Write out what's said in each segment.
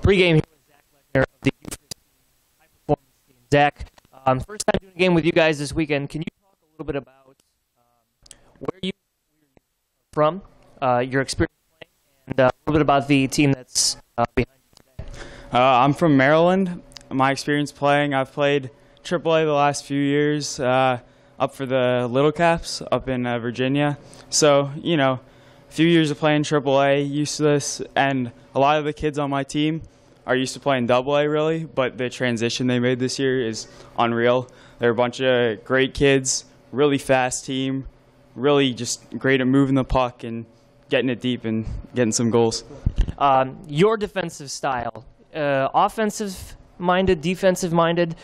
Pre-game here with Zach Lechner of the U15 High Performance Team. Zach, first time doing a game with you guys this weekend. Can you talk a little bit about where you're from, your experience playing, and a little bit about the team that's behind you today? I'm from Maryland. My experience playing, I've played AAA the last few years, up for the Little Caps up in Virginia. So, you know, a few years of playing AAA, used to this, and a lot of the kids on my team are used to playing AA really, but the transition they made this year is unreal. They're a bunch of great kids, really fast team, really just great at moving the puck and getting it deep and getting some goals. Your defensive style, offensive-minded, defensive-minded,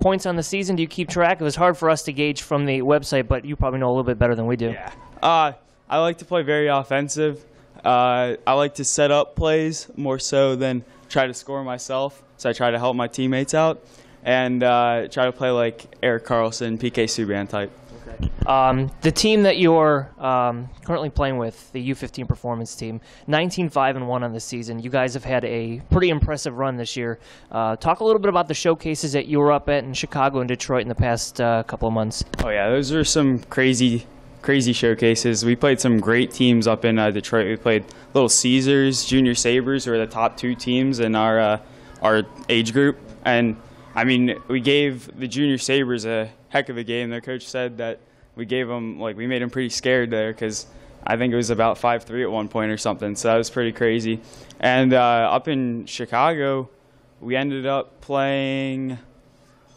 points on the season, do you keep track? It was hard for us to gauge from the website, but you probably know a little bit better than we do. Yeah. I like to play very offensive. I like to set up plays more so than try to score myself. So I try to help my teammates out and try to play like Eric Carlson, PK Subban type. Okay. The team that you're currently playing with, the U15 Performance Team, 19-5-1 on the season. You guys have had a pretty impressive run this year. Talk a little bit about the showcases that you were up at in Chicago and Detroit in the past couple of months. Oh yeah, those are some crazy showcases. We played some great teams up in Detroit. We played Little Caesars, Junior Sabres, who are the top two teams in our age group. And I mean, we gave the Junior Sabres a heck of a game. Their coach said that we gave them, we made them pretty scared there because I think it was about 5-3 at one point or something. So that was pretty crazy. And up in Chicago, we ended up playing,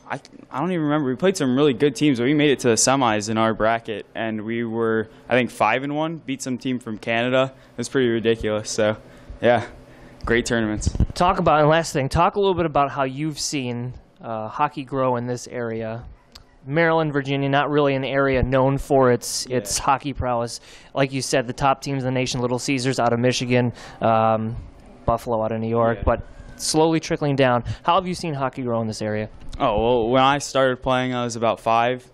I don't even remember. We played some really good teams, but we made it to the semis in our bracket, and we were, I think, 5-1, beat some team from Canada. It was pretty ridiculous. So, yeah, great tournaments. Talk about, and last thing, talk a little bit about how you've seen hockey grow in this area. Maryland, Virginia, not really an area known for its hockey prowess. Like you said, the top teams in the nation, Little Caesars out of Michigan, Buffalo out of New York, but slowly trickling down. How have you seen hockey grow in this area? Oh, well, when I started playing, I was about 5.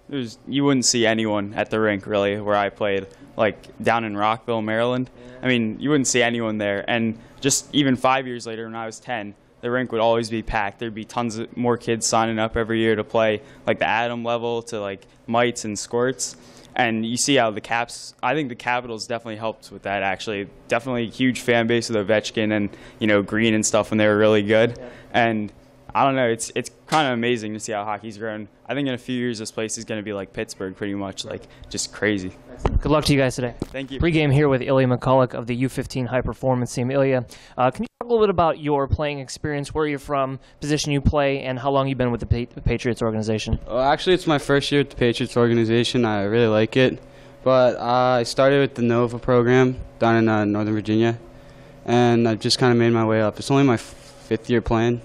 You wouldn't see anyone at the rink, really, where I played, like down in Rockville, Maryland. I mean, you wouldn't see anyone there. And just even 5 years later, when I was 10, the rink would always be packed. There'd be tons of more kids signing up every year to play, like the Atom level to like mites and squirts. And you see how the Caps, I think the Capitals definitely helped with that, actually. Definitely a huge fan base with Ovechkin and, you know, Green and stuff when they were really good. Yeah. And I don't know, it's kind of amazing to see how hockey's grown. I think in a few years this place is going to be like Pittsburgh pretty much, like just crazy. Good luck to you guys today. Thank you. Pre-game here with Ilya McCulloch of the U15 High Performance Team. Ilya, can you talk a little bit about your playing experience, where you're from, position you play, and how long you've been with the Patriots organization? Well, actually, it's my first year at the Patriots organization. I really like it. But I started with the Nova program down in Northern Virginia, and I've just kind of made my way up. It's only my 5th year playing,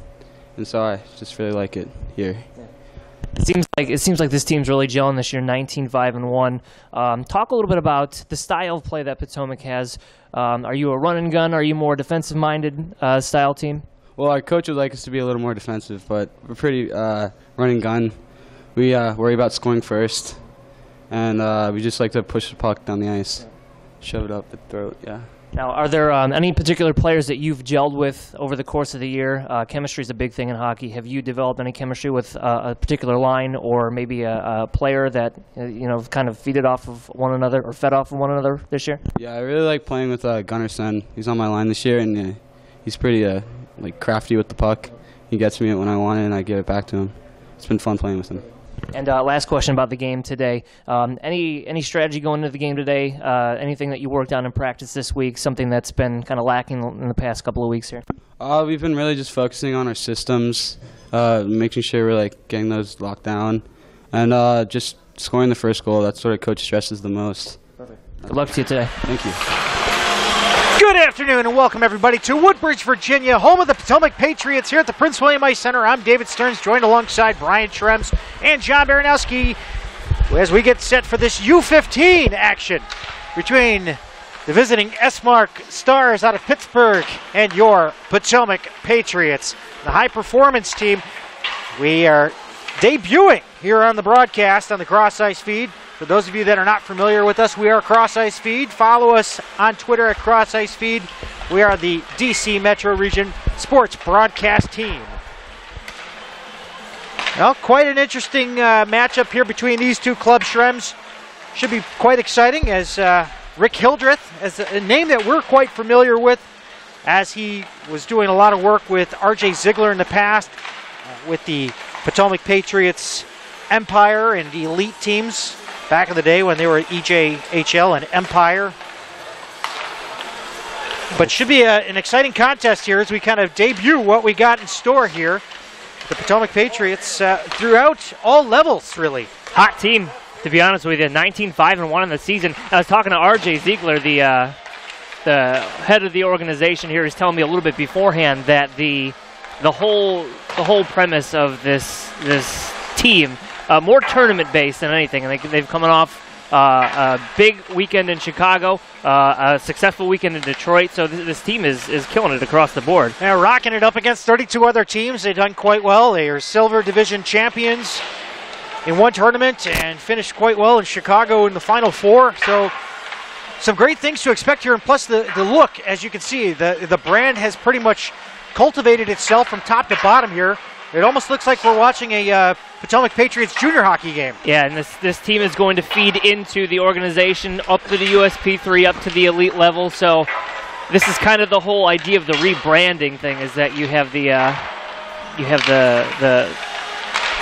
and so I just really like it here. It seems like this team's really gelling this year, 19-5-1. Talk a little bit about the style of play that Potomac has. Are you a run and gun? Are you more defensive-minded style team? Well, our coach would like us to be a little more defensive, but we're pretty run and gun. We worry about scoring first, and we just like to push the puck down the ice, shove it up the throat. Yeah. Now, are there any particular players that you've gelled with over the course of the year? Chemistry is a big thing in hockey. Have you developed any chemistry with a particular line or maybe a player that kind of feeded off of one another or fed off of one another this year? Yeah, I really like playing with Gunnarsson. He's on my line this year, and he's pretty crafty with the puck. He gets me it when I want it, and I give it back to him. It's been fun playing with him. And last question about the game today. Any strategy going into the game today? Anything that you worked on in practice this week? Something that's been kind of lacking in the past couple of weeks here? We've been really just focusing on our systems, making sure we're getting those locked down, and just scoring the first goal. That's what our coach stresses the most. Perfect. Good luck to you today. Thank you. Good afternoon and welcome everybody to Woodbridge, Virginia, home of the Potomac Patriots here at the Prince William Ice Center. I'm David Stearns, joined alongside Brian Schrems and John Baranowski as we get set for this U15 action between the visiting Esmark Stars out of Pittsburgh and your Potomac Patriots. The high performance team, we are debuting here on the broadcast on the Cross Ice feed. For those of you that are not familiar with us, we are Cross Ice Feed. Follow us on Twitter at Cross Ice Feed. We are the DC Metro region sports broadcast team. Well, quite an interesting matchup here between these two clubs, Shrems. Should be quite exciting as Rick Hildreth, as a name that we're quite familiar with, as he was doing a lot of work with RJ Zeigler in the past, with the Potomac Patriots Empire and the elite teams back in the day when they were at EJHL and Empire. But should be an exciting contest here as we kind of debut what we got in store here. The Potomac Patriots throughout all levels, really. Hot team, to be honest with you. 19-5-1 in the season. I was talking to RJ Zeigler, the head of the organization here, is telling me a little bit beforehand that the whole premise of this team, more tournament based than anything, and they've coming off a big weekend in Chicago, a successful weekend in Detroit, so this team is killing it across the board. Yeah, rocking it up against 32 other teams. They've done quite well. They are Silver Division champions in one tournament and finished quite well in Chicago in the Final Four. So some great things to expect here, and plus the look, as you can see, the brand has pretty much cultivated itself from top to bottom here. It almost looks like we're watching a Potomac Patriots junior hockey game. Yeah, and this team is going to feed into the organization up to the USP3, up to the elite level. So this is kind of the whole idea of the rebranding thing, is that you have the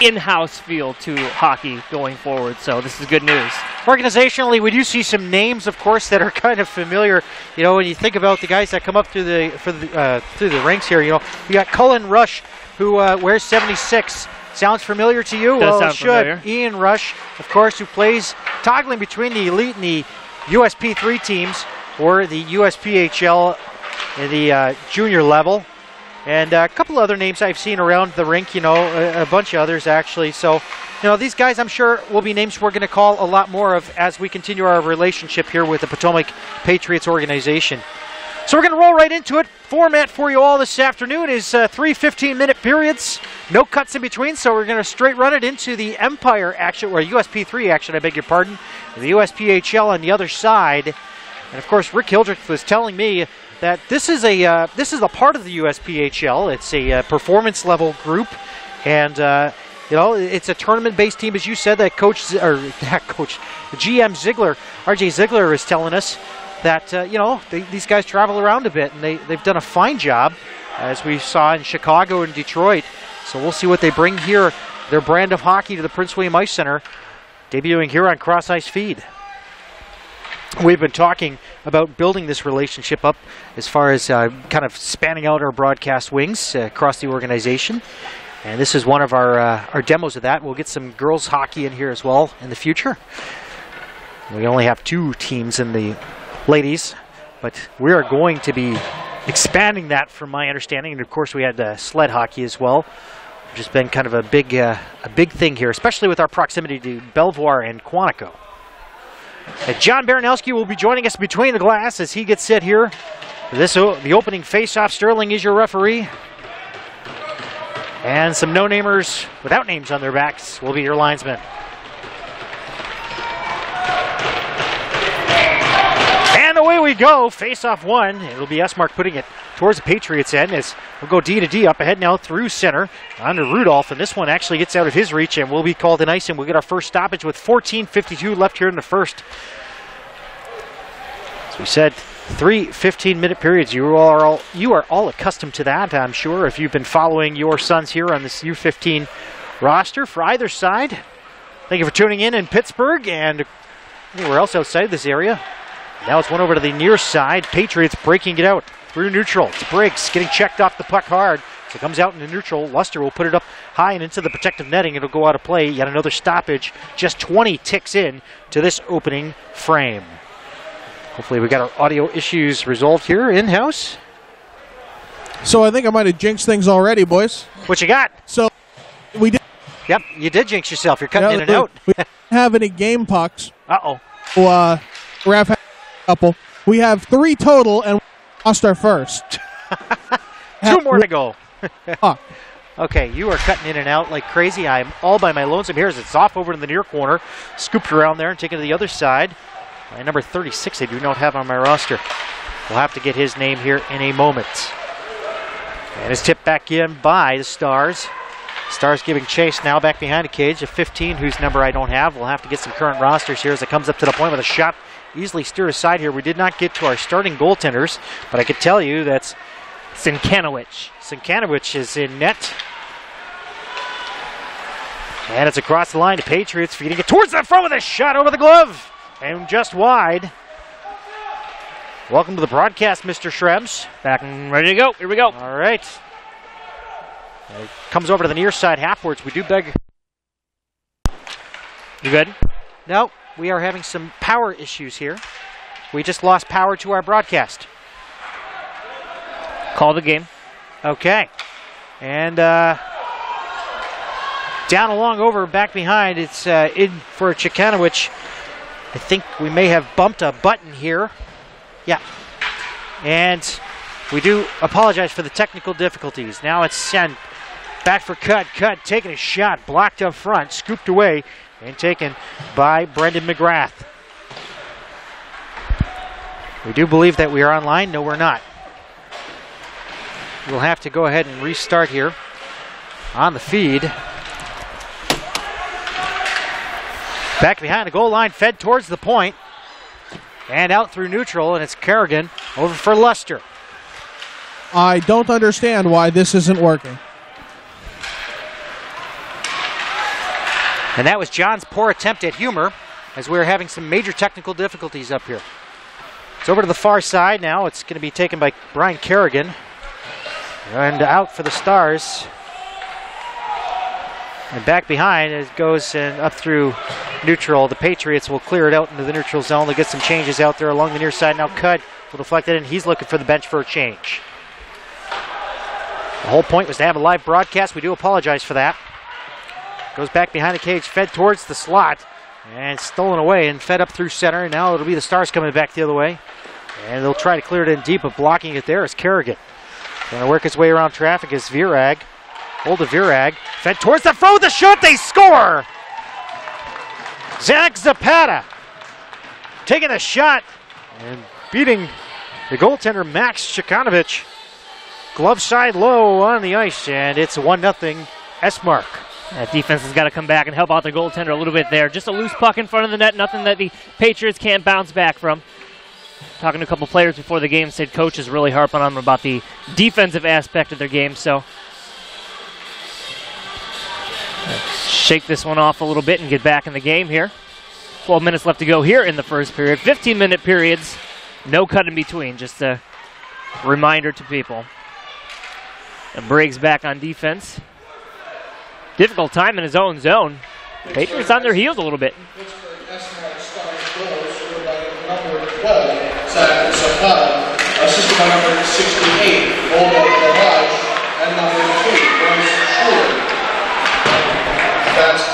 in-house feel to hockey going forward. So this is good news. Organizationally, we do see some names, of course, that are kind of familiar. You know, when you think about the guys that come up through the ranks here, you know, you got Cullen Rush, who wears 76. Sounds familiar to you? Does well, sound it should. familiar. Ian Rush, of course, who plays toggling between the elite and the USP3 teams, or the USPHL in the junior level. And a couple other names I've seen around the rink, you know, a bunch of others actually. So, you know, these guys I'm sure will be names we're going to call a lot more of as we continue our relationship here with the Potomac Patriots organization. So we're going to roll right into it. Format for you all this afternoon is 3 15-minute periods. No cuts in between, so we're going to straight run it into the Empire action, or USP3 action, I beg your pardon. The USPHL on the other side. And of course, Rick Hildreth was telling me that this is a part of the USPHL. It's a performance level group, and you know, it's a tournament-based team, as you said. That GM Zeigler, RJ Zeigler, is telling us that you know, these guys travel around a bit, and they've done a fine job, as we saw in Chicago and Detroit. So we'll see what they bring here, their brand of hockey, to the Prince William Ice Center, debuting here on Cross Ice Feed. We've been talking about building this relationship up as far as kind of spanning out our broadcast wings across the organization. And this is one of our demos of that. We'll get some girls hockey in here as well in the future. We only have 2 teams in the ladies, but we are going to be expanding that from my understanding. And of course we had sled hockey as well, which has been kind of a big thing here, especially with our proximity to Belvoir and Quantico. John Baranowski will be joining us between the glass as he gets set here. The opening face-off. Sterling is your referee. And some no-namers without names on their backs will be your linesmen. And away we go. Face-off 1. It'll be Esmark putting it towards the Patriots' end as we'll go D to D up ahead now through center on to Rudolph. And this one actually gets out of his reach and will be called an ice, and we'll get our first stoppage with 14:52 left here in the first. As we said, 3 15-minute periods. You are all accustomed to that, I'm sure, if you've been following your sons here on this U15 roster for either side. Thank you for tuning in Pittsburgh and anywhere else outside this area. Now it's one over to the near side. Patriots breaking it out through neutral. It's Briggs getting checked off the puck hard. So it comes out into neutral. Luster will put it up high and into the protective netting. It'll go out of play. Yet another stoppage. Just 20 ticks in to this opening frame. Hopefully we got our audio issues resolved here in-house. So I think I might have jinxed things already, boys. What you got? So we did. Yep, you did jinx yourself. You're cutting in and out. We don't have any game pucks. Uh-oh. So, Raf had a couple. We have 3 total, and we lost our first. 2 more to go. Puck. Okay, you are cutting in and out like crazy. I'm all by my lonesome here as it's off over to the near corner. Scooped around there and taken to the other side. By number 36, I do not have on my roster. We'll have to get his name here in a moment. And it's tipped back in by the Stars. Stars giving chase now back behind the cage. A 15, whose number I don't have. We'll have to get some current rosters here as it comes up to the point with a shot easily steered aside here. We did not get to our starting goaltenders, but I could tell you that's Cichanowicz. Cichanowicz is in net. And it's across the line to Patriots, feeding it towards the front with a shot over the glove. And just wide. Welcome to the broadcast, Mr. Schrems. Back and ready to go. Here we go. All right. It comes over to the near side halfwards. We do beg. You good? No, we are having some power issues here. We just lost power to our broadcast. Call the game. Okay. And down along over, back behind, it's in for Cichanowicz. I think we may have bumped a button here. Yeah. And we do apologize for the technical difficulties. Now it's sent back for Cut. Cut taking a shot, blocked up front, scooped away, and taken by Brendan McGrath. We do believe that we are online. No, we're not. We'll have to go ahead and restart here on the feed. Back behind the goal line, fed towards the point. And out through neutral, and it's Kerrigan over for Luster. I don't understand why this isn't working. And that was John's poor attempt at humor, as we're having some major technical difficulties up here. It's over to the far side now. It's going to be taken by Brian Kerrigan. And out for the Stars. And back behind, it goes and up through neutral. The Patriots will clear it out into the neutral zone. They'll get some changes out there along the near side. Now Cut will deflect it, and he's looking for the bench for a change. The whole point was to have a live broadcast. We do apologize for that. Goes back behind the cage, fed towards the slot, and stolen away and fed up through center. Now it'll be the Stars coming back the other way. And they'll try to clear it in deep, but blocking it there is Kerrigan. Going to work his way around traffic is Virag. Hold to Virag. Fed towards the front with the shot. They score! Zach Zapata taking a shot and beating the goaltender Max Cichanowicz. Glove side low on the ice, and it's 1-0 Esmark. That defense has got to come back and help out the goaltender a little bit there. Just a loose puck in front of the net, nothing that the Patriots can't bounce back from. Talking to a couple players before the game, said coach is really harping on them about the defensive aspect of their game, so shake this one off a little bit and get back in the game here. 12 minutes left to go here in the first period. 15-minute periods, no cut in between, just a reminder to people. And Briggs back on defense. Difficult time in his own zone. Patriots on their heels a little bit. Pittsburgh Esmark starting goals were by number 12, Zapata, assisted by number 68, Virag, and number 2, Schuler. That's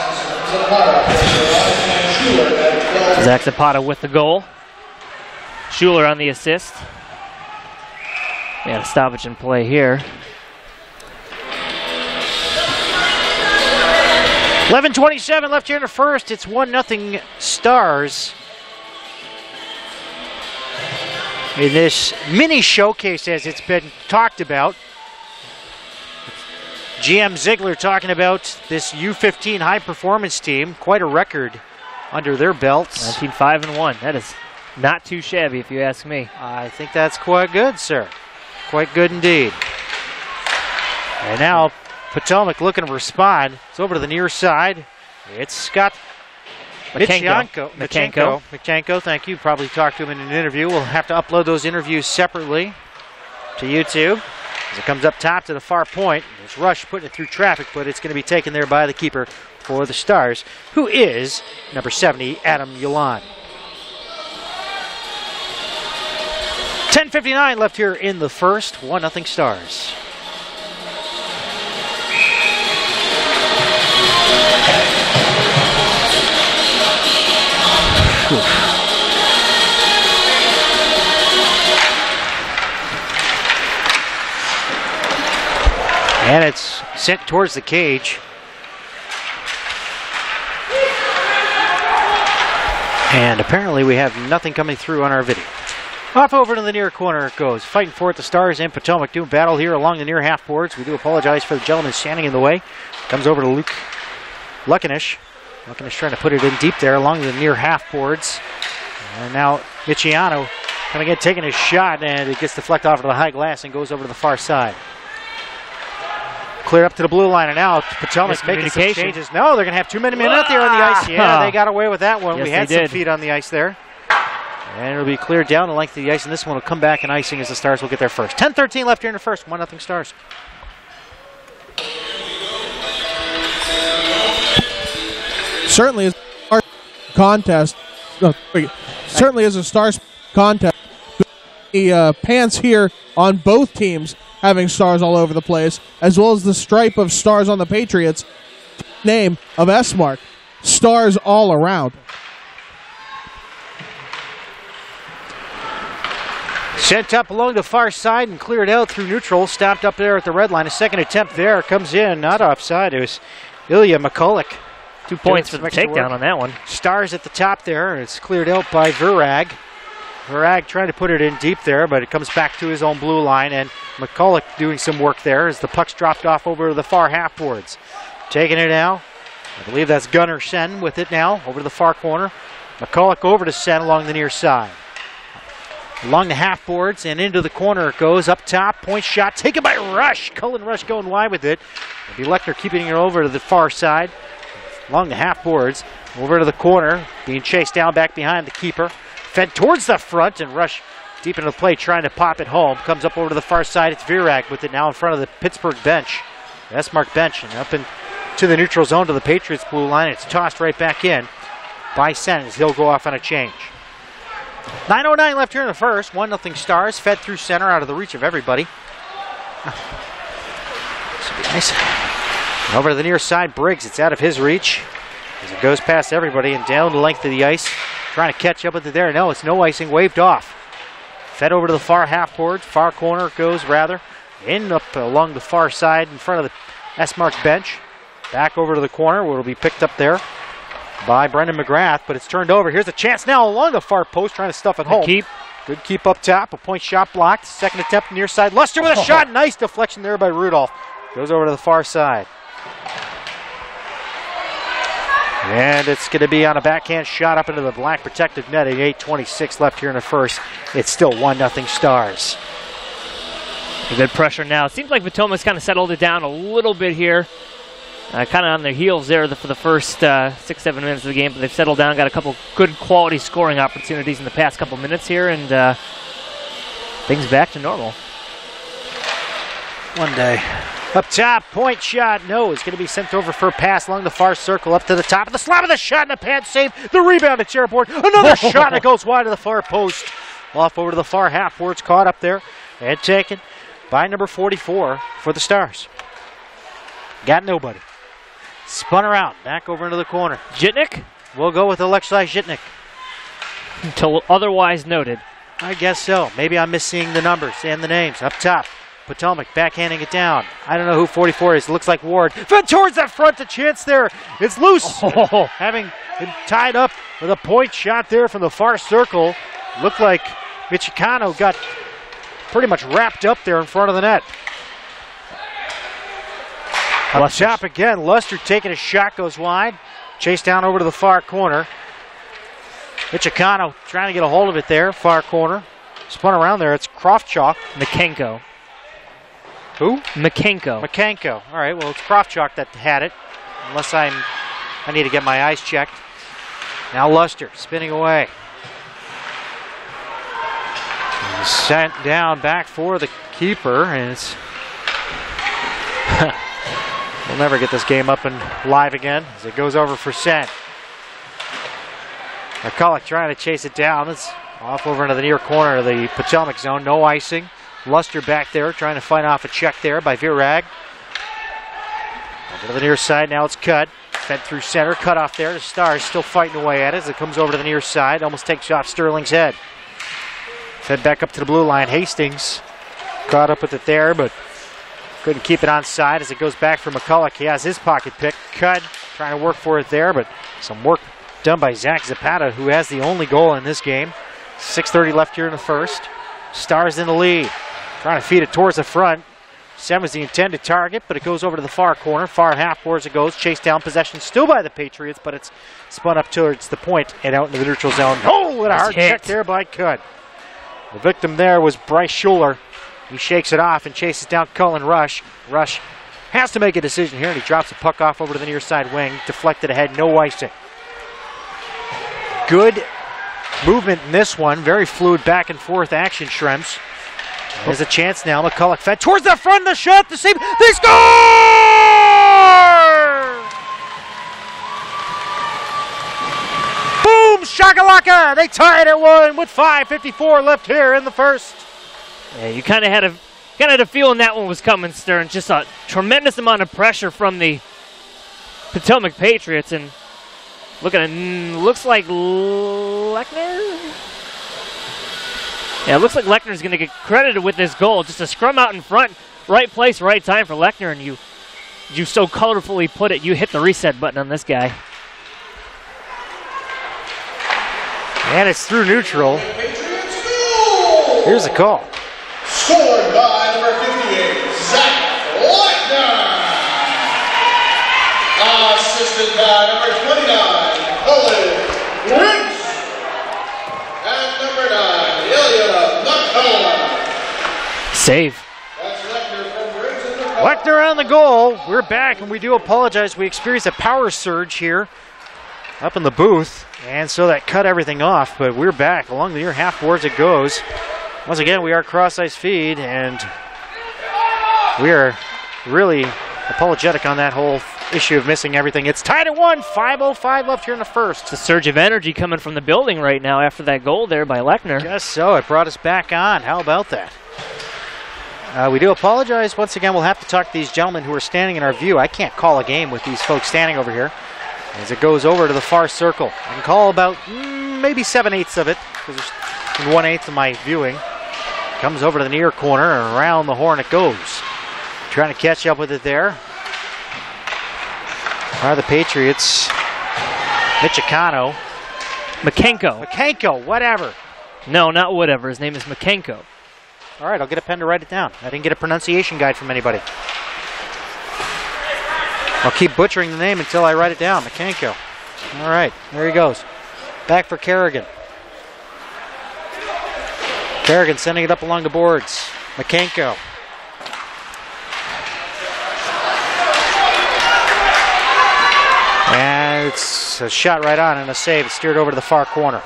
Zapata, Virag, and Schuler at 12. Zach Zapata with the goal. Schuler on the assist. Yeah, stoppage in play here. 11:27 left here in the first. It's 1-0 Stars. In this mini showcase, as it's been talked about, GM Zeigler talking about this U15 high performance team. Quite a record under their belts. 19-5-1. That is not too shabby, if you ask me. I think that's quite good, sir. Quite good indeed. And now Potomac looking to respond. It's over to the near side. It's Scott Michanco. Michanco, thank you. Probably talked to him in an interview. We'll have to upload those interviews separately to YouTube. As it comes up top to the far point, there's Rush putting it through traffic, but it's going to be taken there by the keeper for the Stars, who is number 70, Adam Ulan. 10:59 left here in the first. 1-0 Stars. And it's sent towards the cage. And apparently we have nothing coming through on our video. Off over to the near corner it goes. Fighting for it, the Stars and Potomac doing battle here along the near half boards. We do apologize for the gentleman standing in the way. Comes over to Lechner. Lechner trying to put it in deep there along the near half boards. And now Michanco coming in, taking his shot, and it gets deflected off to the high glass and goes over to the far side. Clear up to the blue line, and now Potomac making some changes. No, they're going to have too many men out there on the ice. Yeah, they got away with that one. Yes, we had some feet on the ice there. And it'll be cleared down the length of the ice, and this one will come back in icing as the Stars will get there first. 10-13 left here in the first, 1-0 Stars. Certainly is a contest. Certainly is a Stars contest. The pants here on both teams having stars all over the place, as well as the stripe of stars on the Patriots. Name of Esmark. Stars all around. Sent up along the far side and cleared out through neutral. Stopped up there at the red line. A second attempt there. Comes in, not offside. It was Ilya McCulloch. 2 points for the takedown on that one. Stars at the top there. It's cleared out by Virag. Virag trying to put it in deep there, but it comes back to his own blue line. And McCulloch doing some work there as the puck's dropped off over to the far half boards. Taking it now. I believe that's Gunnar Sen with it now over to the far corner. McCulloch over to Sen along the near side. Along the half boards and into the corner it goes. Up top, point shot taken by Rush. Cullen Rush going wide with it. It'll be Lechner keeping it over to the far side. Along the half boards, over to the corner, being chased down back behind the keeper. Fed towards the front, and Rush deep into the play trying to pop it home. Comes up over to the far side. It's Virag with it now in front of the Pittsburgh bench. The Esmark bench, and up into the neutral zone to the Patriots blue line. It's tossed right back in by Sen as he'll go off on a change. 9:09 left here in the first. 1-0 Stars. Fed through center out of the reach of everybody. This would be nice. And over to the near side, Briggs. It's out of his reach as it goes past everybody and down the length of the ice. Trying to catch up with it there. No, it's no icing. Waved off. Fed over to the far half board. Far corner it goes, rather. In up along the far side in front of the Esmark bench. Back over to the corner where it'll be picked up there by Brendan McGrath, but it's turned over. Here's a chance now along the far post, trying to stuff it home. Good keep up top. A point shot blocked. Second attempt near side. Luster with a shot. Nice deflection there by Rudolph. Goes over to the far side. And it's going to be on a backhand shot up into the black protective netting. 8:26 left here in the first. It's still 1-0 Stars. A good pressure now. It seems like Potomac's kind of settled it down a little bit here. Kind of on their heels there for the first 6-7 minutes of the game, but they've settled down, got a couple good quality scoring opportunities in the past couple minutes here, and things back to normal. One day. Up top, point shot. No, it's going to be sent over for a pass along the far circle up to the top of the slab of the shot and a pad save. The rebound to Airport. Another shot that goes wide to the far post. Off over to the far half where it's caught up there and taken by number 44 for the Stars. Got nobody. Spun around, back over into the corner. Jitnik? We'll go with Alexei Jitnik. Until otherwise noted. I guess so. Maybe I'm missing the numbers and the names. Up top, Potomac backhanding it down. I don't know who 44 is. Looks like Ward. Fed towards that front, the chance there. It's loose. Having been tied up with a point shot there from the far circle. Looked like Michanco got pretty much wrapped up there in front of the net. Up top again, Luster taking a shot, goes wide. Chased down over to the far corner. Michanco trying to get a hold of it there, far corner. Spun around there, it's Krofchalk. Michanco. Who? Michanco. Michanco. All right, well, it's Krofchalk that had it. Unless I need to get my eyes checked. Now Luster spinning away. And sent down back for the keeper, and it's... We'll never get this game up and live again as it goes over for Sen. McCulloch trying to chase it down. It's off over into the near corner of the Potomac zone. No icing. Luster back there trying to fight off a check there by Virag. Over to the near side. Now it's cut. Fed through center. Cut off there. The Stars still fighting away at it as it comes over to the near side. Almost takes off Sterling's head. Fed back up to the blue line. Hastings caught up with it there, but couldn't keep it on side as it goes back for McCulloch. He has his pocket pick. Cut, trying to work for it there, but some work done by Zach Zapata, who has the only goal in this game. 6:30 left here in the first. Stars in the lead. Trying to feed it towards the front. 7 is the intended target, but it goes over to the far corner. Far half boards it goes. Chased down, possession still by the Patriots, but it's spun up towards the point and out into the neutral zone. Oh, what a hard check there by Cudd. The victim there was Bryce Schuler. He shakes it off and chases down Cullen Rush. Rush has to make a decision here, and he drops the puck off over to the near side wing. Deflected ahead, no icing. Good movement in this one. Very fluid back and forth action, Shrems. There's a chance now. McCulloch fed towards the front, the shot, the save. They score! Boom! Shakalaka! They tie it at 1 with 5:54 left here in the first. Yeah, you kind of had a feeling that one was coming, Stern. Just a tremendous amount of pressure from the Potomac Patriots, and looks like Lechner. Yeah, it looks like Lechner's going to get credited with this goal. Just a scrum out in front, right place, right time for Lechner, and you so colorfully put it, you hit the reset button on this guy. And it's through neutral. Here's the call. Scored by number 58, Zach Lechner. Assisted by number 29, Briggs. And number 9, Ilya, McCulloch. Save. That's Lechner from Briggs and Lechner on the goal. We're back, and we do apologize. We experienced a power surge here up in the booth, and so that cut everything off, but we're back. Along the near half boards it goes. Once again, we are cross-ice feed, and we are really apologetic on that whole issue of missing everything. It's tied at 1, 5:05 left here in the first. It's a surge of energy coming from the building right now after that goal there by Lechner. Guess so. It brought us back on. How about that? We do apologize. Once again, we'll have to talk to these gentlemen who are standing in our view. I can't call a game with these folks standing over here as it goes over to the far circle. I can call about maybe 7/8 of it, because there's 1/8 of my viewing. Comes over to the near corner, and around the horn it goes. Trying to catch up with it there are the Patriots. Michanco. Michanco, whatever. No, not whatever. His name is Michanco. All right, I'll get a pen to write it down. I didn't get a pronunciation guide from anybody. I'll keep butchering the name until I write it down. Michanco. All right, there he goes. Back for Kerrigan. Kerrigan sending it up along the boards. Michanco. And it's a shot right on and a save. It's steered over to the far corner.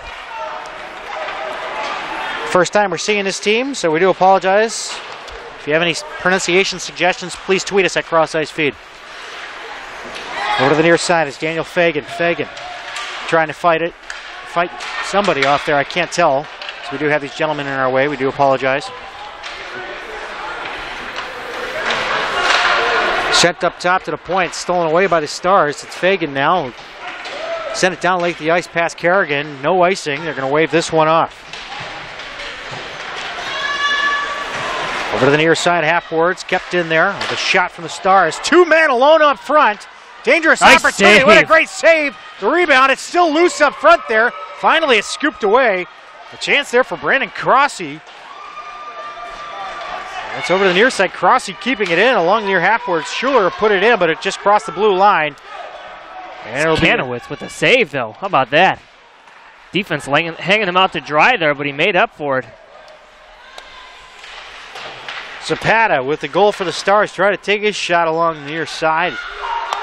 First time we're seeing this team, so we do apologize. If you have any pronunciation suggestions, please tweet us at Cross Ice Feed. Over to the near side is Daniel Fagan. Fagan trying to fight somebody off there. I can't tell. So we do have these gentlemen in our way. We do apologize. Sent up top to the point. Stolen away by the Stars. It's Fagan now. Sent it down late the ice past Kerrigan. No icing. They're going to wave this one off. Over to the near side, half boards. Kept in there with a shot from the Stars. 2 men alone up front. Dangerous opportunity. Save. What a great save. The rebound. It's still loose up front there. Finally, it's scooped away. A chance there for Brandon Crossy. It's over to the near side. Crossy keeping it in along the near half boards. Schuler put it in, but it just crossed the blue line. And Cichanowicz with a save, though. How about that? Defense hanging him out to dry there, but he made up for it. Zapata with the goal for the Stars. Trying to take his shot along the near side.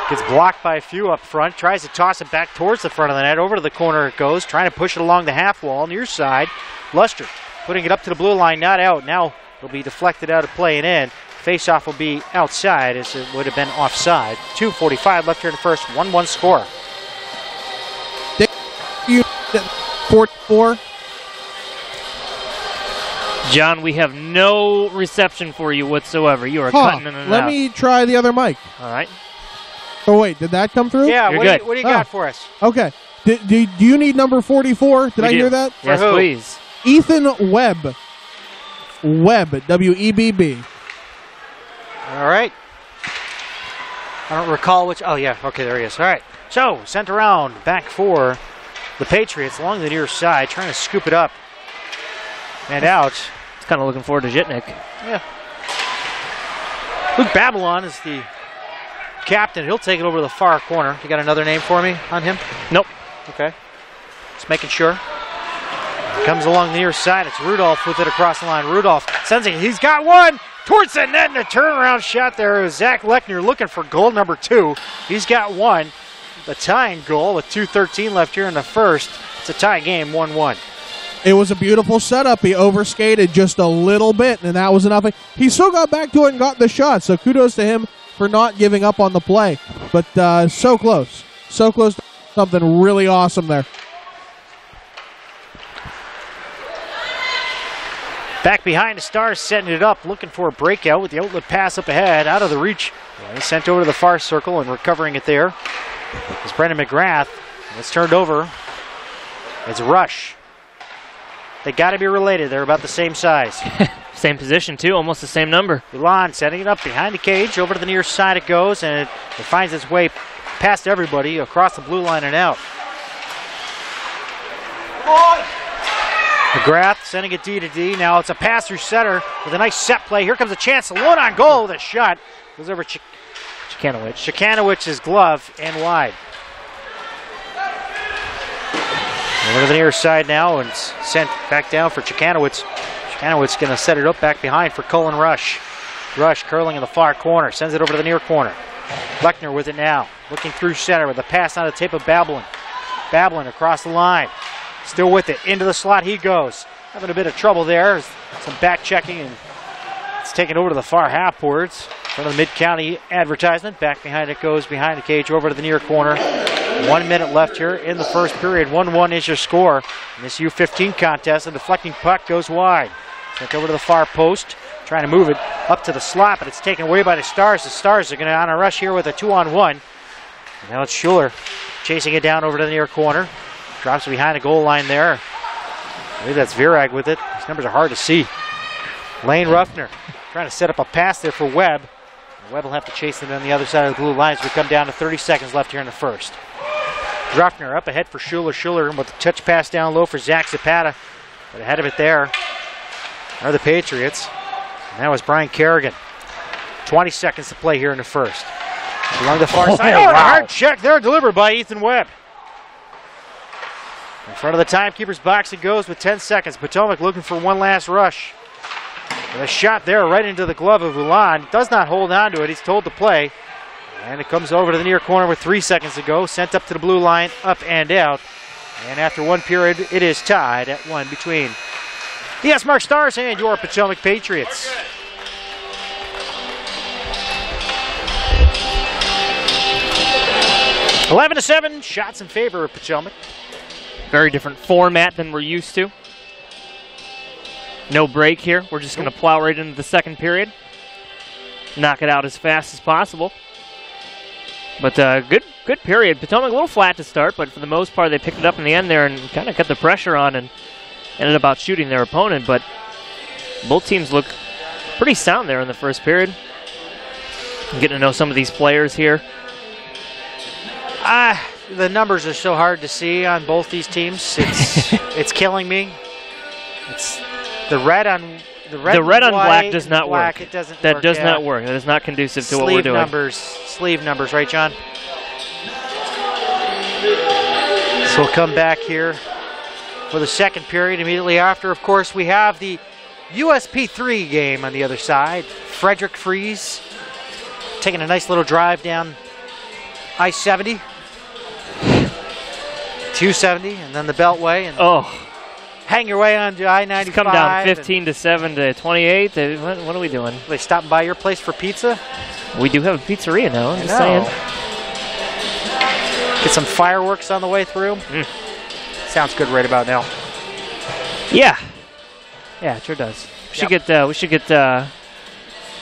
Gets blocked by a few up front. Tries to toss it back towards the front of the net. Over to the corner it goes. Trying to push it along the half wall. Near side. Luster putting it up to the blue line. Not out. Now it'll be deflected out of play and in. Face-off will be outside as it would have been offside. 2:45 left here in the first. 1-1 score. 44. John, we have no reception for you whatsoever. You are cutting in and Let out. me try the other mic. All right. Oh, wait, did that come through? Yeah, You're what good. do you got for us? Okay. Do you need number 44? Did We I do. hear that? Yes, who? please. Ethan Webb. Webb, W-E-B-B. All right. I don't recall which. Oh, yeah. Okay, there he is. All right. So, sent around back for the Patriots along the near side, trying to scoop it up. and out. It's kind of looking forward to Jitnik. Yeah. Luke Babilon is the captain. He'll take it over to the far corner. You got another name for me on him? Nope. Okay. Just making sure. Comes along the near side. It's Rudolph with it across the line. Rudolph sends it. He's got one towards the net, and a turnaround shot there. Zach Lechner looking for goal number 2. He's got one. The tying goal with 2:13 left here in the first. It's a tie game, 1-1. It was a beautiful setup. He overskated just a little bit, and that was enough. He still got back to it and got the shot, so kudos to him for not giving up on the play. But so close. So close to something really awesome there. Back behind the Stars, setting it up, looking for a breakout with the outlet pass up ahead, out of the reach. And he's sent over to the far circle and recovering it there. It's Brendan McGrath. And it's turned over. It's Rush. They got to be related. They're about the same size. Same position, too. Almost the same number. Ulan setting it up behind the cage. Over to the near side it goes, and it finds its way past everybody across the blue line and out. McGrath sending it D to D. Now it's a pass through center with a nice set play. Here comes a chance. Alone on goal with a shot. Goes over Cichanowicz. Cichanowicz's glove and wide. Over to the near side now and sent back down for Cichanowicz. Cichanowicz going to set it up back behind for Cullen Rush. Rush curling in the far corner. Sends it over to the near corner. Lechner with it now. Looking through center with a pass on the tape of Babilon. Babilon across the line. Still with it. Into the slot he goes. Having a bit of trouble there. Some back checking, and it's taken over to the far half boards. From the Mid-County advertisement. Back behind it goes, behind the cage, over to the near corner. 1 minute left here in the first period. 1-1 is your score in this U15 contest. The deflecting puck goes wide. Sent over to the far post. Trying to move it up to the slot, but it's taken away by the Stars. The Stars are going to on a rush here with a 2-on-1. Now it's Schuler chasing it down over to the near corner. Drops behind the goal line there. I believe that's Virag with it. These numbers are hard to see. Lane Ruffner trying to set up a pass there for Webb. Webb will have to chase it on the other side of the blue line as we come down to 30 seconds left here in the first. Ruffner up ahead for Schuler. Schuler with a touch pass down low for Zach Zapata. But ahead of it there are the Patriots. And that was Brian Kerrigan. 20 seconds to play here in the first. Along the far side. Oh, wow. A hard check there delivered by Ethan Webb. In front of the timekeeper's box it goes with 10 seconds. Potomac looking for one last rush. And a shot there right into the glove of Ulan. Does not hold on to it. He's told to play. And it comes over to the near corner with 3 seconds to go. Sent up to the blue line, up and out. And after one period, it is tied at 1 between the Esmark Stars and your Potomac Patriots. (11-7), shots in favor of Potomac. Very different format than we're used to. No break here. We're just going to plow right into the second period. Knock it out as fast as possible. But good period. Potomac a little flat to start, but for the most part they picked it up in the end there and kind of got the pressure on and ended up shooting their opponent. But both teams look pretty sound there in the first period. I'm getting to know some of these players here. The numbers are so hard to see on both these teams. It's killing me. It's the red on black does not work. It doesn't. That does not work. That is not conducive to what we're doing. Sleeve numbers, right, John? So we'll come back here for the second period immediately after. Of course, we have the USP3 game on the other side. Frederick Fries taking a nice little drive down I-70. 270 and then the Beltway, and hang your way on to I-95. It's come down 15-7 to 28. What are we doing? Are they stopping by your place for pizza? We do have a pizzeria now. I'm just saying. Get some fireworks on the way through. Sounds good right about now. Yeah, it sure does. We should get GM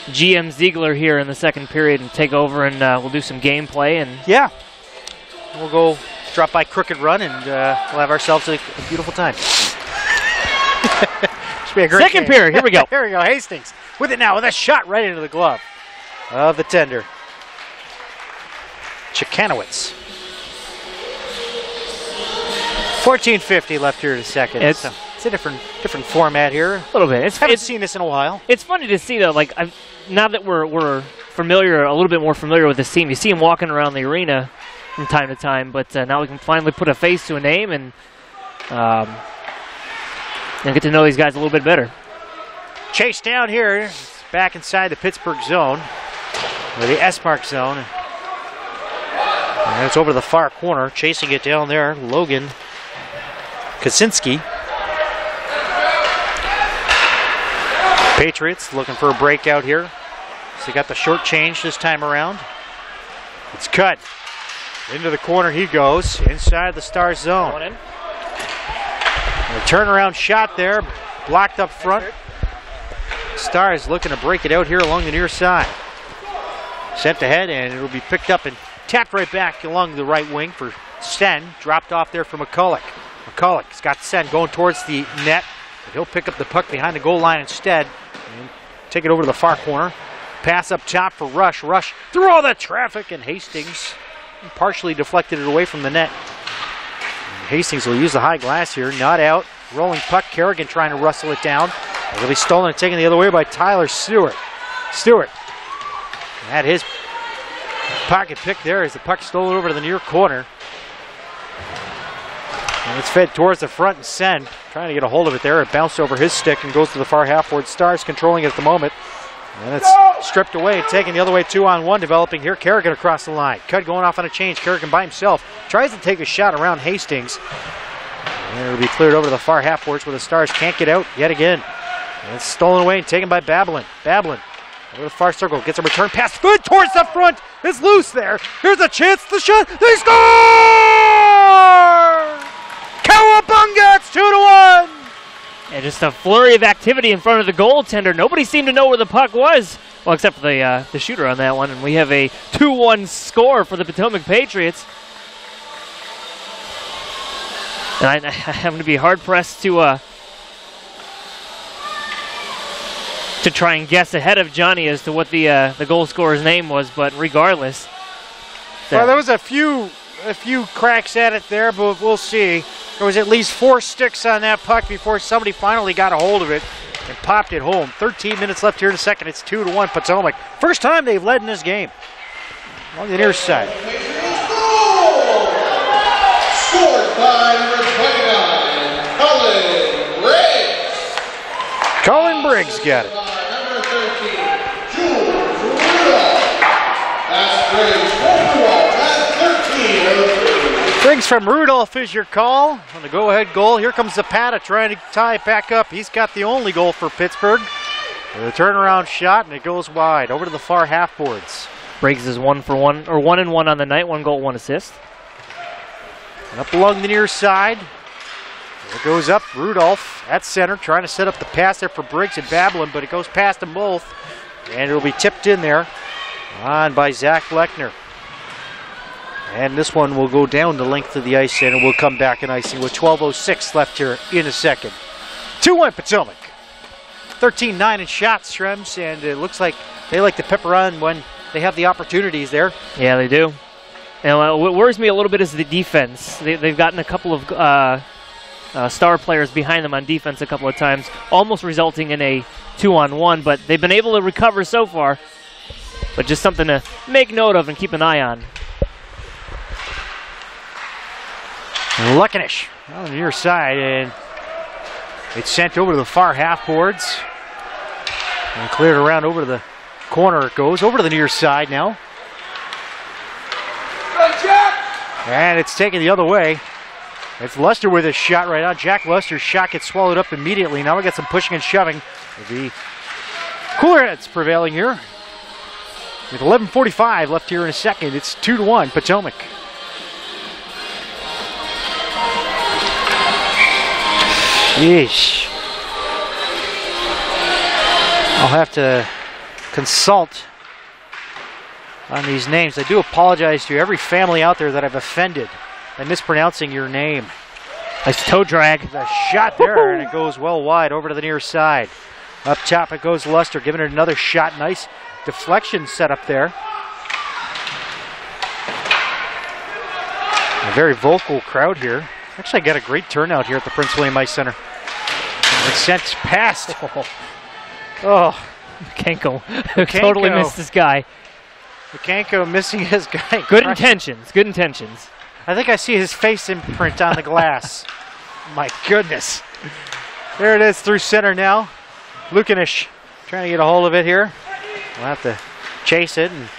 Zeigler here in the second period and take over, and we'll do some gameplay. And yeah, we'll go drop by Crooked Run, and we'll have ourselves a beautiful time. Should be a great second period. Here we go. Here we go. Hastings with it now with a shot right into the glove of the tender. Cichanowicz. 14:50 left here in the second. It's It's a different format here. A little bit. Haven't seen this in a while. It's funny to see though. Like now that we're familiar, a little bit more familiar with this team. You see them walking around the arena from time to time, but now we can finally put a face to a name and get to know these guys a little bit better. Chase down here, back inside the Pittsburgh zone, or the Esmark zone. And it's over to the far corner, chasing it down there, Logan Kaczynski. Patriots looking for a breakout here. So they got the short change this time around. It's cut. Into the corner he goes, inside the Stars zone. A turnaround shot there, blocked up front. Stars looking to break it out here along the near side. Sent ahead, and it'll be picked up and tapped right back along the right wing for Sen. Dropped off there for McCulloch. McCulloch's got Sen going towards the net, but he'll pick up the puck behind the goal line instead and take it over to the far corner. Pass up top for Rush. Rush through all that traffic, and Hastings partially deflected it away from the net. And Hastings will use the high glass here, not out. Rolling puck, Kerrigan trying to rustle it down. Really stolen and taken the other way by Tyler Stewart. Stewart had his pocket pick there as the puck stolen over to the near corner. And it's fed towards the front, and Sen trying to get a hold of it there. It bounced over his stick and goes to the far half-board. Stars controlling it at the moment. And it's stripped away and taken the other way, 2-on-1 developing here. Kerrigan across the line. Cut going off on a change. Kerrigan by himself tries to take a shot around Hastings. And it'll be cleared over to the far half-boards where the Stars can't get out yet again. And it's stolen away and taken by Babilon. Babilon over the far circle. Gets a return pass. Good towards the front. It's loose there. Here's a chance. The shot. They score! Cowabunga! It's 2-1. And just a flurry of activity in front of the goaltender. Nobody seemed to know where the puck was. Well, except for the shooter on that one. And we have a 2-1 score for the Potomac Patriots. And I'm going to be hard-pressed to try and guess ahead of Johnny as to what the goal scorer's name was, but regardless. Well, there was a few cracks at it there, but we'll see. There was at least 4 sticks on that puck before somebody finally got a hold of it and popped it home. 13 minutes left here in a second. It's 2-1 Potomac. First time they've led in this game. On the near side. Scored by number 29, Colin Briggs. Colin Briggs got it. Number 13, Jules Rudolph. That's Briggs. Rudolph. That's 13. Briggs from Rudolph is your call on the go-ahead goal. Here comes Zapata trying to tie it back up. He's got the only goal for Pittsburgh. The turnaround shot, and it goes wide over to the far half boards. Briggs is 1-1 on the night, 1 goal, 1 assist. And up along the near side. It goes up. Rudolph at center, trying to set up the pass there for Briggs and Babilon, but it goes past them both. And it'll be tipped in there on by Zach Lechner. And this one will go down the length of the ice, and it will come back in icing with 12:06 left here in a second. 2-1 Potomac. 13-9 in shots, Shrems, and it looks like they like to pepper on when they have the opportunities there. Yeah, they do. And what worries me a little bit is the defense. They've gotten a couple of star players behind them on defense a couple of times, almost resulting in a 2-on-1, but they've been able to recover so far. But just something to make note of and keep an eye on. Lechner on the near side, and it's sent over to the far half boards. And cleared around over to the corner it goes, over to the near side now. And it's taken the other way. It's Lester with a shot right now. Jack Lester's shot gets swallowed up immediately. Now we got some pushing and shoving. The cooler heads prevailing here. With 11:45 left here in a second, it's 2-1 Potomac. Yeesh. I'll have to consult on these names. I do apologize to every family out there that I've offended by mispronouncing your name. Nice toe drag. The shot there, and it goes well wide over to the near side. Up top it goes Lester, giving it another shot. Nice deflection set up there. A very vocal crowd here. Actually, I got a great turnout here at the Prince William Ice Center. It's sent past. Michanco totally missed this guy. Michanco missing his guy. Good intentions. Good intentions. I think I see his face imprint on the glass. My goodness. There it is through center now. Lukanish trying to get a hold of it here. We'll have to chase it and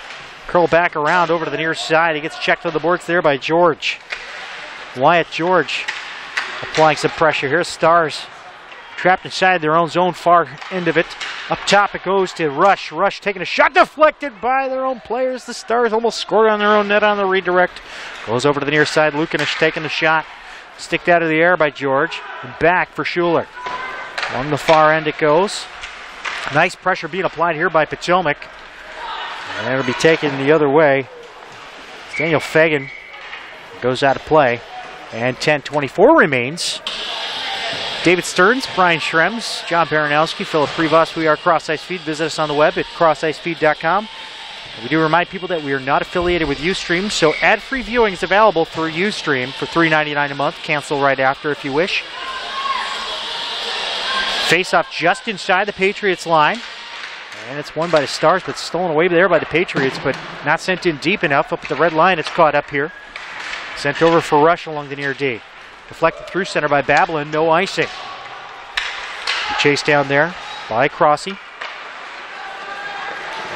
curl back around over to the near side. He gets checked on the boards there by George. Wyatt George applying some pressure here. Stars trapped inside their own zone, far end of it. Up top it goes to Rush. Rush taking a shot, deflected by their own players. The Stars almost scored on their own net on the redirect. Goes over to the near side. Lukanish taking the shot. Sticked out of the air by George. And back for Schuler. Along the far end it goes. Nice pressure being applied here by Potomac. And it'll be taken the other way. Daniel Fagan goes out of play. And 10:24 remains. David Stearns, Brian Schrems, John Baranowski, Philip Privas. We are Cross Ice Feed. Visit us on the web at crossicefeed.com. We do remind people that we are not affiliated with Ustream, so ad-free viewing is available through Ustream for $3.99 a month. Cancel right after if you wish. Face-off just inside the Patriots line. And it's won by the Stars, but stolen away there by the Patriots, but not sent in deep enough. Up at the red line, it's caught up here. Sent over for Rush along the near D. Deflected through center by Babilon, no icing. Chased down there by Crossy.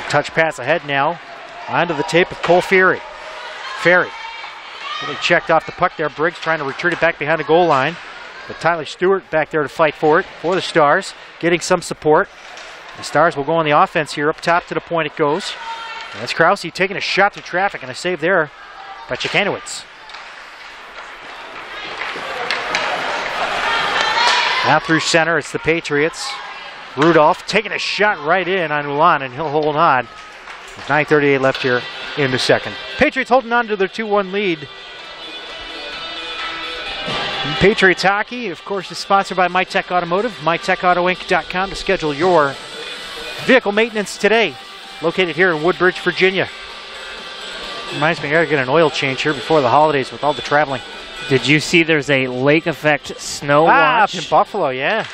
Touch pass ahead now. Onto the tape of Cole Ferry. Ferry. Getting checked off the puck there. Briggs trying to retreat it back behind the goal line. But Tyler Stewart back there to fight for it for the Stars. Getting some support. The Stars will go on the offense here. Up top to the point it goes. And that's Krause taking a shot through traffic and a save there by Cichanowicz. Now through center, it's the Patriots. Rudolph taking a shot right in on Ulan, and he'll hold on. With 9:38 left here in the second. Patriots holding on to their 2-1 lead. And Patriots hockey, of course, is sponsored by MyTech Automotive. MyTechAutoInc.com to schedule your vehicle maintenance today. Located here in Woodbridge, Virginia. Reminds me, I gotta get an oil change here before the holidays with all the traveling. Did you see there's a lake effect snow watch? Up in Buffalo, yeah.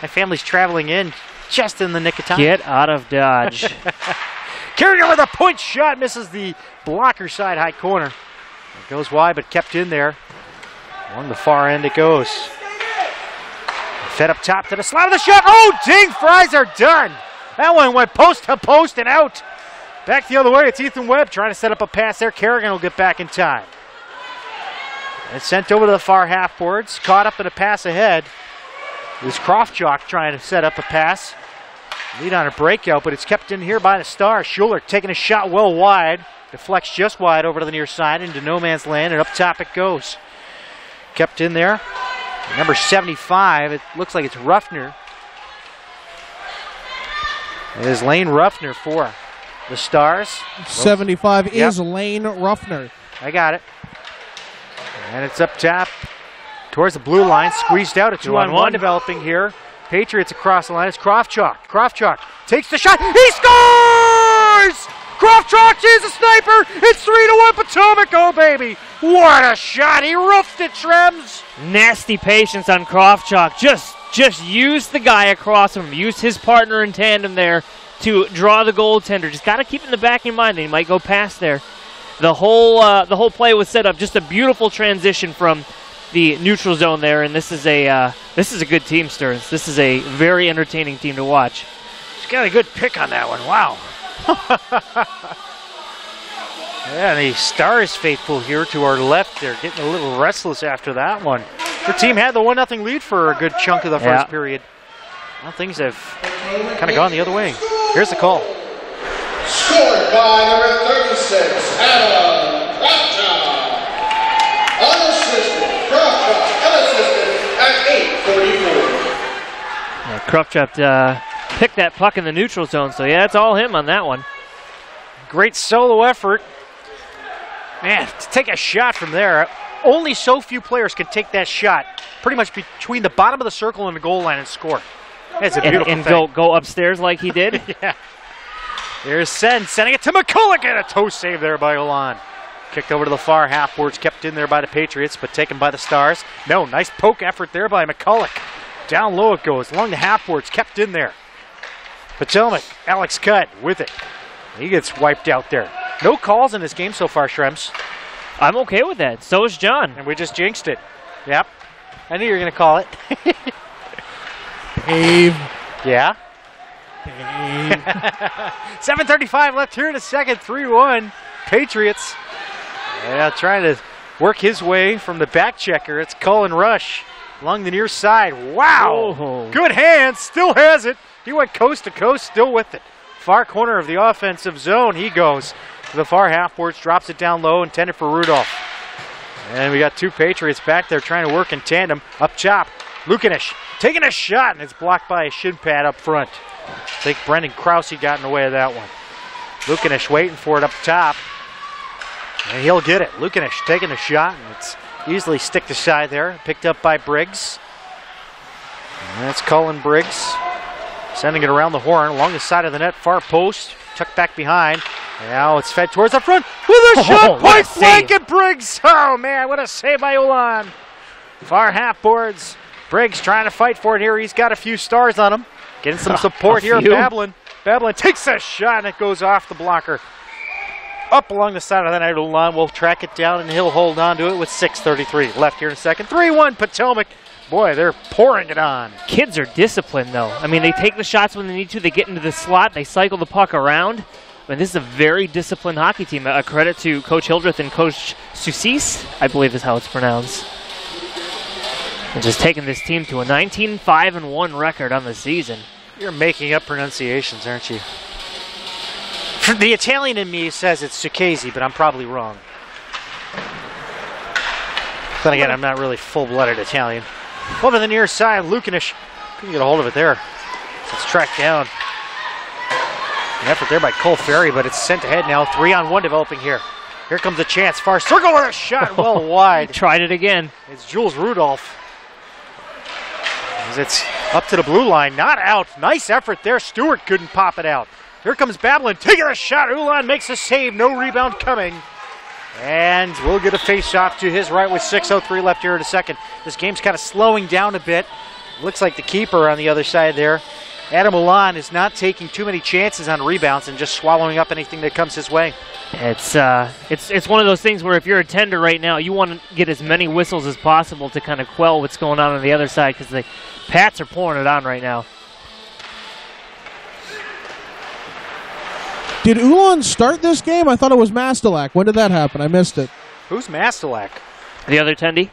My family's traveling in just in the nick of time. Get out of Dodge. Carrier with a point shot, misses the blocker side high corner. It goes wide, but kept in there. Along the far end it goes. Fed up top to the slot of the shot. Oh, ding, fries are done. That one went post to post and out. Back the other way, it's Ethan Webb trying to set up a pass there. Kerrigan will get back in time. It's sent over to the far half boards. Caught up in a pass ahead. It was Krofchalk trying to set up a pass. Lead on a breakout, but it's kept in here by the Stars. Schuler taking a shot well wide. Deflects just wide over to the near side into no man's land, and up top it goes. Kept in there. Number 75, it looks like it's Ruffner. It is Lane Ruffner for the Stars. 75 is Lane Ruffner. I got it. And it's up top towards the blue line, squeezed out. A 2-on-1 developing here. Patriots across the line. It's Krofchalk. Krofchalk takes the shot. He scores! Krofchalk is a sniper. It's 3-1 Potomac. Oh, baby. What a shot. He roofed it, Shrems. Nasty patience on Krofchalk. Just use the guy across him. Use his partner in tandem there to draw the goaltender. Just got to keep in the back of your mind that he might go past there. The whole play was set up. Just a beautiful transition from the neutral zone there, and this is a good team, Stearns. This is a very entertaining team to watch. He's got a good pick on that one. Wow. Yeah, the Stars faithful here to our left. They're getting a little restless after that one. The team had the 1-0 lead for a good chunk of the first period. Well, things have kind of gone the other way. Here's the call. Scored by number 36, Adam Krofchalk. Unassisted, Krofchalk, unassisted at 8:44. Yeah, Krofchalk picked that puck in the neutral zone, so yeah, it's all him on that one. Great solo effort. Man, to take a shot from there, only so few players can take that shot pretty much between the bottom of the circle and the goal line and score. That's a beautiful and thing. go upstairs like he did. Yeah. Here's sending it to McCulloch, and a toe save there by Ulan. Kicked over to the far half boards, kept in there by the Patriots, but taken by the Stars. No, nice poke effort there by McCulloch. Down low it goes, along the half boards, kept in there. Potomac, Alex Cutt with it. He gets wiped out there. No calls in this game so far, Shrems. I'm okay with that. So is John. And we just jinxed it. Yep. I knew you were going to call it. Dave. Yeah? Dave. 7:35 left here in the second. 3-1 Patriots. Yeah, trying to work his way from the back checker. It's Cullen Rush along the near side. Wow! Oh. Good hands. Still has it. He went coast to coast, still with it. Far corner of the offensive zone. He goes to the far half boards, drops it down low, intended for Rudolph. And we got two Patriots back there trying to work in tandem. Up top, Lechner taking a shot, and it's blocked by a shin pad up front. I think Brendan Krause got in the way of that one. Lechner waiting for it up top. And he'll get it. Lechner taking the shot, and it's easily stick to side there. Picked up by Briggs. And that's Cullen Briggs. Sending it around the horn, along the side of the net, far post. Tucked back behind. Now it's fed towards the front with a shot, point blank, and Briggs. Oh man, what a save by Ulan. Far half boards. Briggs trying to fight for it here. He's got a few stars on him. Getting some support here. Babilon. Babilon takes a shot and it goes off the blocker. Up along the side of the net, Ulan will track it down and he'll hold on to it with 6:33 left here in a second. 3-1 Potomac. Boy, they're pouring it on. Kids are disciplined, though. I mean, they take the shots when they need to. They get into the slot. They cycle the puck around. I mean, this is a very disciplined hockey team. A credit to Coach Hildreth and Coach Susis, I believe is how it's pronounced. And just taking this team to a 19-5-1 record on the season. You're making up pronunciations, aren't you? The Italian in me says it's Succhese, but I'm probably wrong. Then again, I'm not really full-blooded Italian. Over the near side, Lechner couldn't get a hold of it there. So it's tracked down. An effort there by Cole Ferry, but it's sent ahead now. 3-on-1 developing here. Here comes a chance. Far circle with a shot well wide. Tried it again. It's Jules Rudolph. As it's up to the blue line, not out. Nice effort there. Stewart couldn't pop it out. Here comes Babilon taking a shot. Ulan makes a save. No rebound coming. And we'll get a face-off to his right with 6:03 left here in a second. This game's kind of slowing down a bit. Looks like the keeper on the other side there, Adam Ulan, is not taking too many chances on rebounds and just swallowing up anything that comes his way. It's one of those things where if you're a tender right now, you want to get as many whistles as possible to kind of quell what's going on the other side because the Pats are pouring it on right now. Did Ulan start this game? I thought it was Mastelak. When did that happen? I missed it. Who's Mastelak? The other tendy?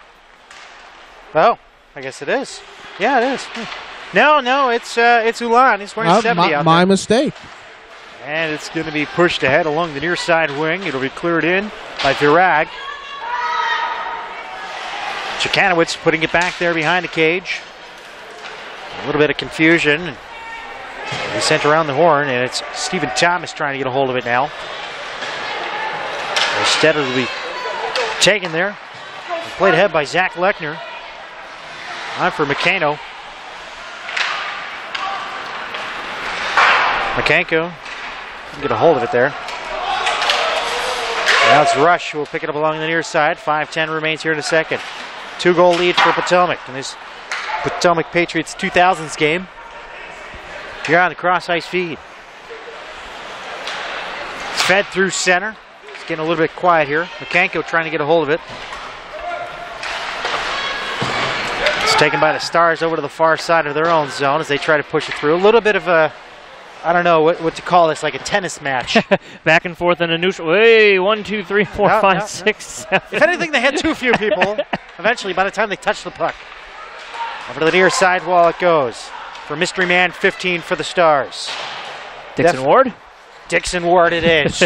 Oh, I guess it is. Yeah, it is. No, it's Ulan. He's wearing 70 out there. My mistake. And it's going to be pushed ahead along the near side wing. It'll be cleared in by Virag. Cichanowicz putting it back there behind the cage. A little bit of confusion. He sent around the horn, and it's Stephen Thomas trying to get a hold of it now. Instead will be taken there. Played ahead by Zach Lechner. On for Michanco. Michanco can get a hold of it there. Now it's Rush who will pick it up along the near side. 5:10 remains here in a second. 2-goal lead for Potomac in this Potomac Patriots 2000s game. Here on the cross-ice feed. It's fed through center. It's getting a little bit quiet here. Michanco trying to get a hold of it. It's taken by the Stars over to the far side of their own zone as they try to push it through. A little bit of a, I don't know what to call this, like a tennis match. Back and forth in a neutral. Hey, 1, 2, 3, 4, 5, 6, 7. If anything, they had too few people. Eventually, by the time they touch the puck. Over to the near side wall it goes. For Mystery Man 15 for the Stars. Dixon Ward? Dixon Ward it is.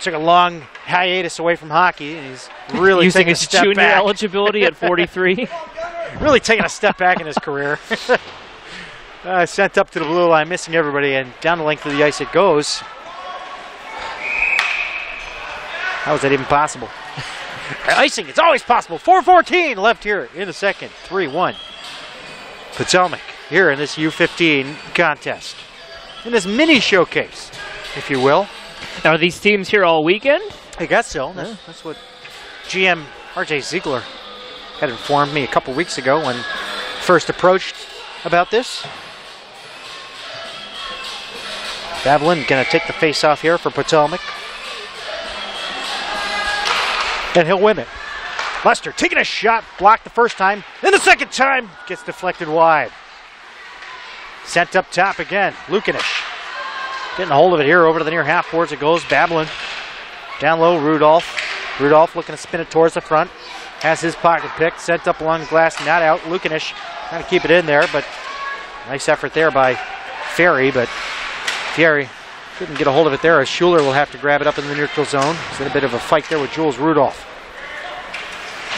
Took a long hiatus away from hockey. And he's really using taking a his step junior back. eligibility at 43. Really taking a step back in his career. Sent up to the blue line, missing everybody, and down the length of the ice it goes. How is that even possible? Icing, it's always possible. 4:14 left here in the second. 3-1. Potomac here in this U15 contest. In this mini showcase, if you will. Now, are these teams here all weekend? I guess so. That's what GM RJ Zeigler had informed me a couple weeks ago when first approached about this. Babilon going to take the face-off here for Potomac. And he'll win it. Lechner taking a shot, blocked the first time, then the second time gets deflected wide. Sent up top again, Lechner. Getting a hold of it here over to the near half boards it goes. Babilon down low, Rudolph. Rudolph looking to spin it towards the front. Has his pocket picked, sent up along the glass, not out. Lechner trying to keep it in there, but nice effort there by Ferry, but Ferry couldn't get a hold of it there as Schuler will have to grab it up in the neutral zone. It's in a bit of a fight there with Jules Rudolph.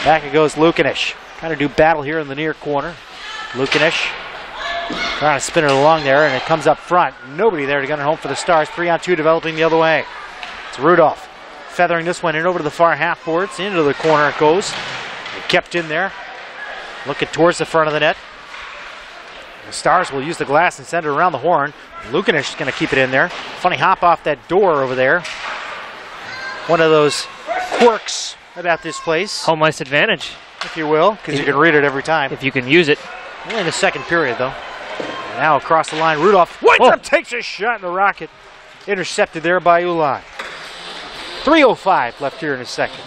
Back it goes Lechner. Trying to do battle here in the near corner. Lechner trying to spin it along there, and it comes up front. Nobody there to gun it home for the Stars. 3-on-2 developing the other way. It's Rudolph feathering this one in over to the far half boards. Into the corner it goes. It kept in there. Looking towards the front of the net. The Stars will use the glass and send it around the horn. Lechner is going to keep it in there. Funny hop off that door over there. One of those quirks about this place. Home ice advantage, if you will, because you can read it every time. if you can use it. Only in the second period, though. And now across the line, Rudolph winds up, takes a shot in the rocket. Intercepted there by Ulan. 3:05 left here in the second.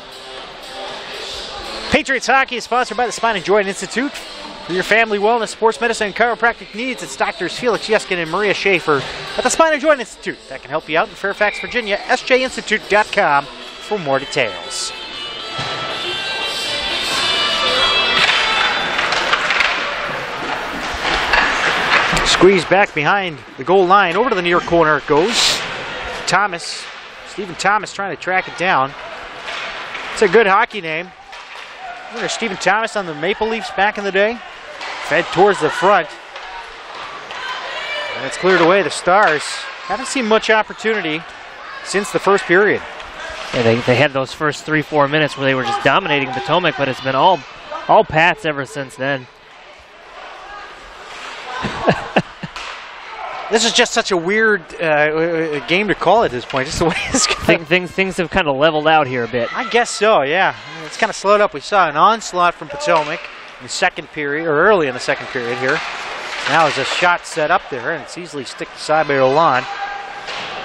Patriots Hockey is sponsored by the Spine and Joint Institute. For your family wellness, sports medicine, and chiropractic needs, it's Doctors Felix Yeskin and Maria Schaefer at the Spine and Joint Institute. That can help you out in Fairfax, Virginia. sjinstitute.com for more details. Squeeze back behind the goal line. Over to the near corner it goes. Thomas. Stephen Thomas trying to track it down. It's a good hockey name. Remember Stephen Thomas on the Maple Leafs back in the day? Fed towards the front. And it's cleared away. The Stars haven't seen much opportunity since the first period. Yeah, they had those first 3-4 minutes where they were just dominating Potomac, but it's been all Pats ever since then. This is just such a weird game to call at this point. Just the way it's things have kind of leveled out here a bit. I guess so, yeah. It's kind of slowed up. We saw an onslaught from Potomac in the second period, or early in the second period here. Now there's a shot set up there, and it's easily stick aside by Ulan.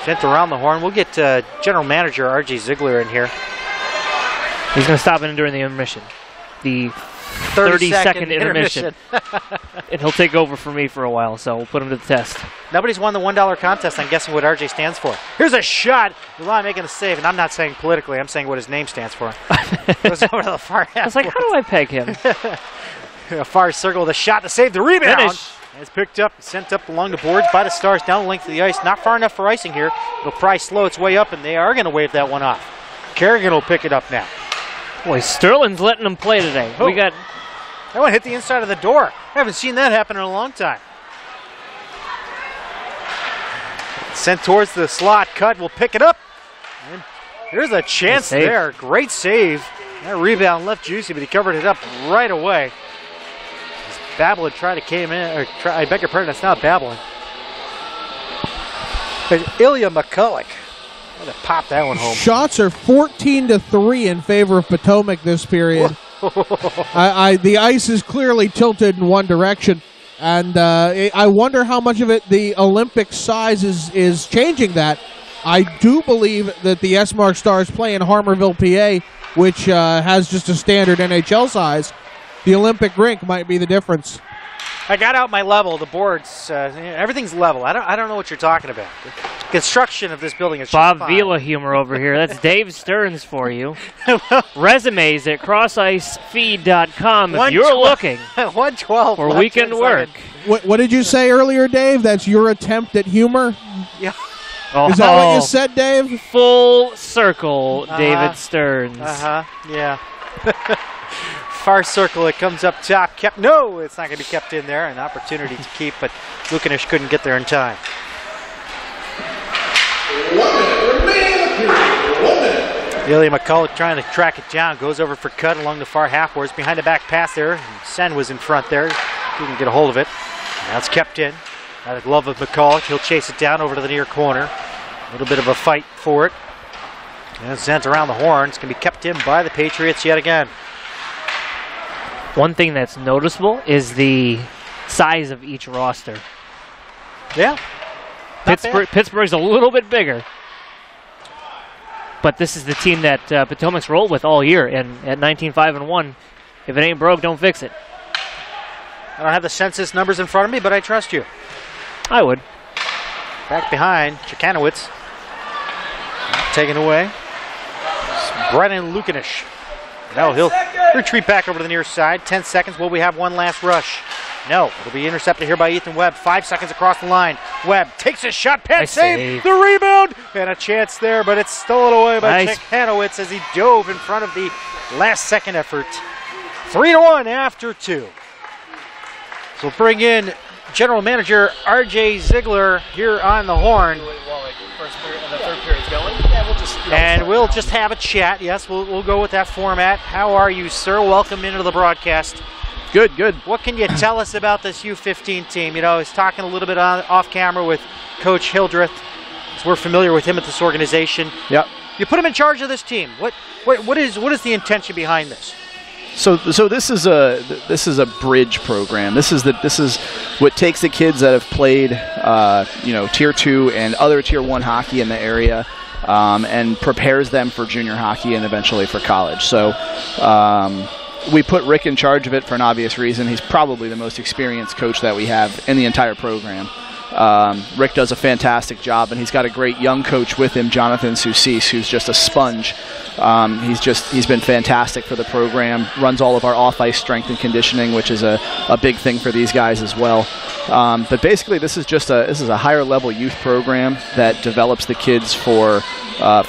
Sent around the horn. We'll get General Manager RJ Zeigler in here. He's going to stop in during the intermission. The 30-second intermission. And he'll take over for me for a while, so we'll put him to the test. Nobody's won the $1 contest. I'm guessing what RJ stands for. Here's a shot. Ulan making the save, and I'm not saying politically. I'm saying what his name stands for. Goes over to the far half. I was like, how do I peg him? A far circle, the shot, the save, the rebound. Finish. It's picked up, sent up along the boards by the Stars down the length of the ice. Not far enough for icing here. It'll probably slow its way up, and they are going to wave that one off. Kerrigan will pick it up now. Boy, Sterling's letting them play today. Oh. We got... That one hit the inside of the door. I haven't seen that happen in a long time. Sent towards the slot, cut, will pick it up. And there's a chance there. Great save. That rebound left juicy, but he covered it up right away. Babilon tried to came in, I beg your pardon, that's not Babilon. But Ilya McCulloch. I'm going to pop that one home. Shots are 14-3 in favor of Potomac this period. The ice is clearly tilted in one direction, and I wonder how much of it the Olympic size is changing that. I do believe that the Esmark Stars play in Harmerville, PA, which has just a standard NHL size. The Olympic rink might be the difference. I got out my level, the boards, everything's level. I don't know what you're talking about. The construction of this building is Bob just Vila humor over here. That's Dave Stearns for you. Resumes at crossicefeed.com if you're looking 112 for weekend work. What did you say earlier, Dave? That's your attempt at humor? Yeah. Oh, is that what you said, Dave? Full circle, David Stearns. Yeah. Far circle, it comes up top. Kept, no, it's not going to be kept in there. An opportunity to keep, but Lechner couldn't get there in time. 1 minute remaining. 1 minute. Ilya McCulloch trying to track it down. Goes over for cut along the far half boards. Behind the back pass there. And Sen was in front there. Couldn't get a hold of it. Now it's kept in. Out of glove of McCulloch. He'll chase it down over to the near corner. A little bit of a fight for it. And sent around the horn. It's going to be kept in by the Patriots yet again. One thing that's noticeable is the size of each roster. Yeah. Pittsburgh's a little bit bigger. But this is the team that Potomac's rolled with all year, and at 19-5-1, if it ain't broke, don't fix it. I don't have the census numbers in front of me, but I trust you. I would. Back behind, Cichanowicz. Taken away. Brennan Lukanish. No, he'll retreat back over to the near side. 10 seconds. Will we have one last rush? No. It'll be intercepted here by Ethan Webb. 5 seconds across the line. Webb takes a shot. Penn save. The rebound. And a chance there, but it's stolen away by Cichanowicz as he dove in front of the last second effort. 3-1 after 2. So we'll bring in General Manager RJ Zeigler here on the horn. And we'll just have a chat. Yes, we'll go with that format. How are you, sir? Welcome into the broadcast. Good, good. What can you tell us about this U15 team? You know, I was talking a little bit off camera with Coach Hildreth. We're familiar with him at this organization. Yep. You put him in charge of this team. What is the intention behind this? So this is a bridge program. This is what takes the kids that have played Tier 2 and other Tier 1 hockey in the area and prepares them for junior hockey and eventually for college. So we put Rick in charge of it for an obvious reason. He's probably the most experienced coach that we have in the entire program. Rick does a fantastic job, and he's got a great young coach with him, Jonathan Soucis, who's just a sponge. He's been fantastic for the program, runs all of our off-ice strength and conditioning, which is a big thing for these guys as well. But basically, this is a higher level youth program that develops the kids for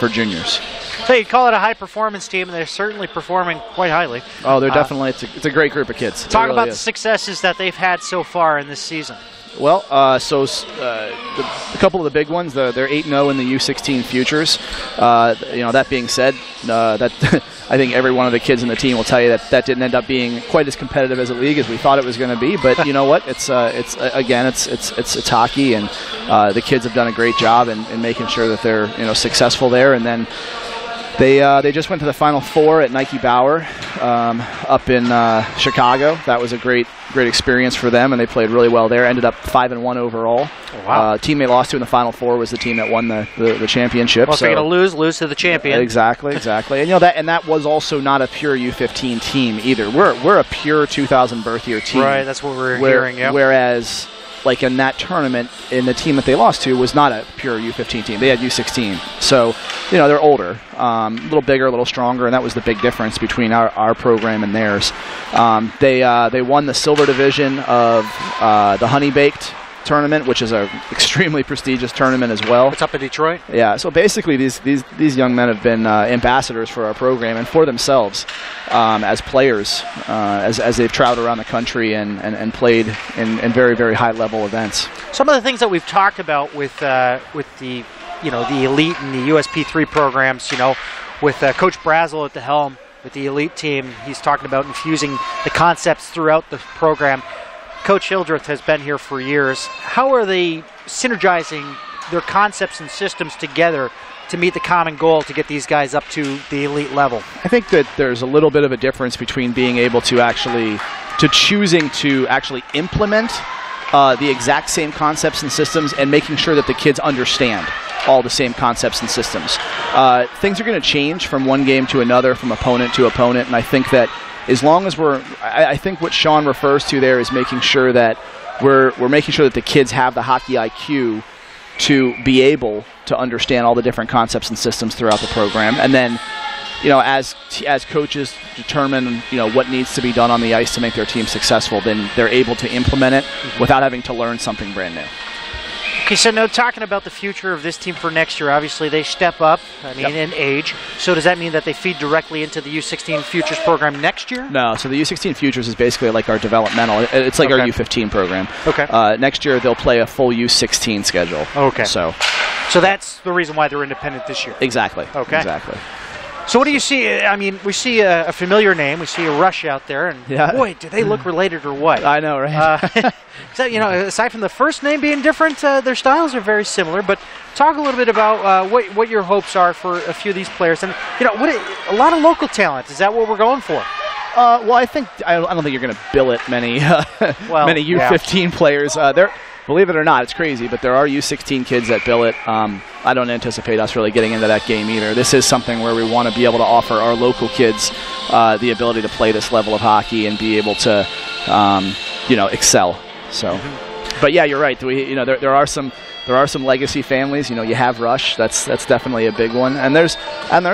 juniors. So you'd call it a high-performance team, and they're certainly performing quite highly. Oh, they're definitely it's a great group of kids. Talk about the successes that they've had so far in this season. Well, a couple of the big ones, they're 8-0 in the U16 Futures. That being said, that I think every one of the kids in the team will tell you that didn't end up being quite as competitive as a league as we thought it was going to be. But you know what? It's hockey, and the kids have done a great job in making sure that they're successful there. And then they just went to the Final Four at Nike Bauer up in Chicago. That was a great experience for them, and they played really well there. Ended up 5-1 overall. Oh, wow. Team they lost to in the Final Four was the team that won the championship. Well, so you're going to lose to the champion. Exactly. And that was also not a pure U15 team either. We're a pure 2000 birth year team. Right, that's what we're hearing. Yep. Whereas, like in that tournament, in the team that they lost to was not a pure U15 team. They had U16. So, they're older, a little bigger, a little stronger, and that was the big difference between our program and theirs. They won the silver division of the Honey Baked tournament, which is an extremely prestigious tournament as well. It's up in Detroit. Yeah, so basically these young men have been ambassadors for our program and for themselves as players as they've traveled around the country and played in very, very high level events. Some of the things that we've talked about with the elite and the USP3 programs, with Coach Brazel at the helm with the elite team, he's talking about infusing the concepts throughout the program. Coach Hildreth has been here for years. How are they synergizing their concepts and systems together to meet the common goal to get these guys up to the elite level? I think that there's a little bit of a difference between being able to choosing to actually implement the exact same concepts and systems and making sure that the kids understand all the same concepts and systems. Things are going to change from one game to another, from opponent to opponent, and I think that as long as I think what Sean refers to there is making sure that we're making sure that the kids have the hockey IQ to be able to understand all the different concepts and systems throughout the program. And then, as coaches determine, what needs to be done on the ice to make their team successful, then they're able to implement it without having to learn something brand new. Okay, so now talking about the future of this team for next year, obviously they step up, in age. So does that mean that they feed directly into the U16 Futures program next year? No, so the U16 Futures is basically like our developmental. It's like our U15 program. Okay. Next year they'll play a full U16 schedule. Okay. So that's the reason why they're independent this year. Exactly. Okay. Exactly. So what do you see? We see a familiar name. We see a Rush out there, and boy, do they look related or what? I know, right? So, aside from the first name being different, their styles are very similar. But talk a little bit about what your hopes are for a few of these players, and a lot of local talent. Is that what we're going for? Well, I don't think you're going to billet many many U15 players. Believe it or not, it's crazy, but there are U16 kids that billet. I don't anticipate us really getting into that game either. This is something where we want to be able to offer our local kids the ability to play this level of hockey and be able to, excel. So, but yeah, you're right. There are some legacy families. You have Rush. That's definitely a big one. And there's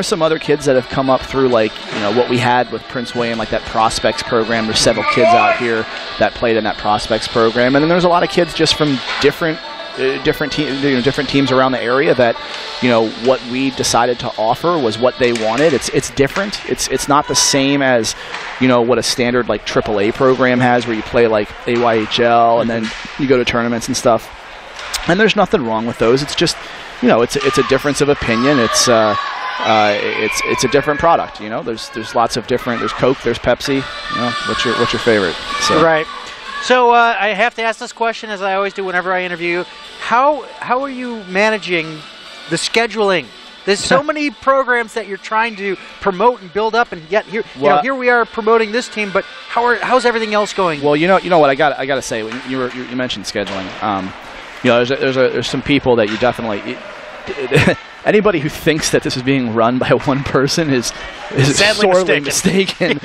some other kids that have come up through what we had with Prince William, like that prospects program. There's several kids out here that played in that prospects program, and then there's a lot of kids just from different teams around the area that what we decided to offer was what they wanted. It's different. It's not the same as what a standard like AAA program has, where you play like AYHL and then you go to tournaments and stuff. And there's nothing wrong with those. It's just it's a difference of opinion. It's a different product. There's lots of different. There's Coke. There's Pepsi. What's your favorite? So. Right. So I have to ask this question, as I always do whenever I interview you. How are you managing the scheduling? There's so many programs that you're trying to promote and build up, and yet here we are promoting this team. But how's everything else going? Well, you know what I got to say. When you mentioned scheduling. There's some people that you definitely. Anybody who thinks that this is being run by one person is sorely mistaken.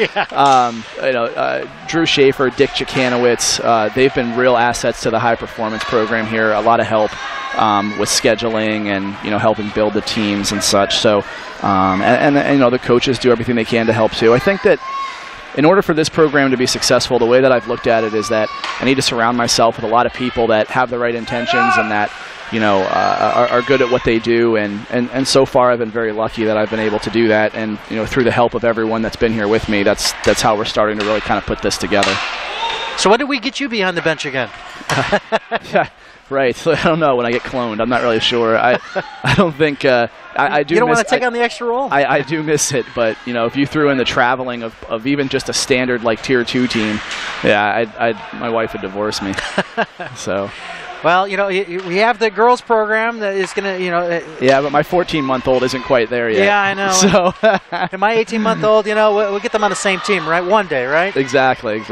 Drew Schaefer, Dick Cichanowicz, they've been real assets to the high performance program here. A lot of help with scheduling and helping build the teams and such. So and the coaches do everything they can to help too. I think that in order for this program to be successful, the way that I've looked at it is that I need to surround myself with a lot of people that have the right intentions and that are good at what they do, and so far I've been very lucky that I've been able to do that, and through the help of everyone that's been here with me, that's how we're starting to really kind of put this together. So when did we get you behind the bench again? Yeah, right. I don't know. When I get cloned, I'm not really sure. I don't think I do. You don't want to take on the extra role. I do miss it, but if you threw in the traveling of even just a standard like Tier 2 team, yeah, my wife would divorce me. So. Well, we have the girls program that is going to, Yeah, but my 14-month-old isn't quite there yet. Yeah, I know. So. And my 18-month-old, we'll get them on the same team, right? One day, right? Exactly.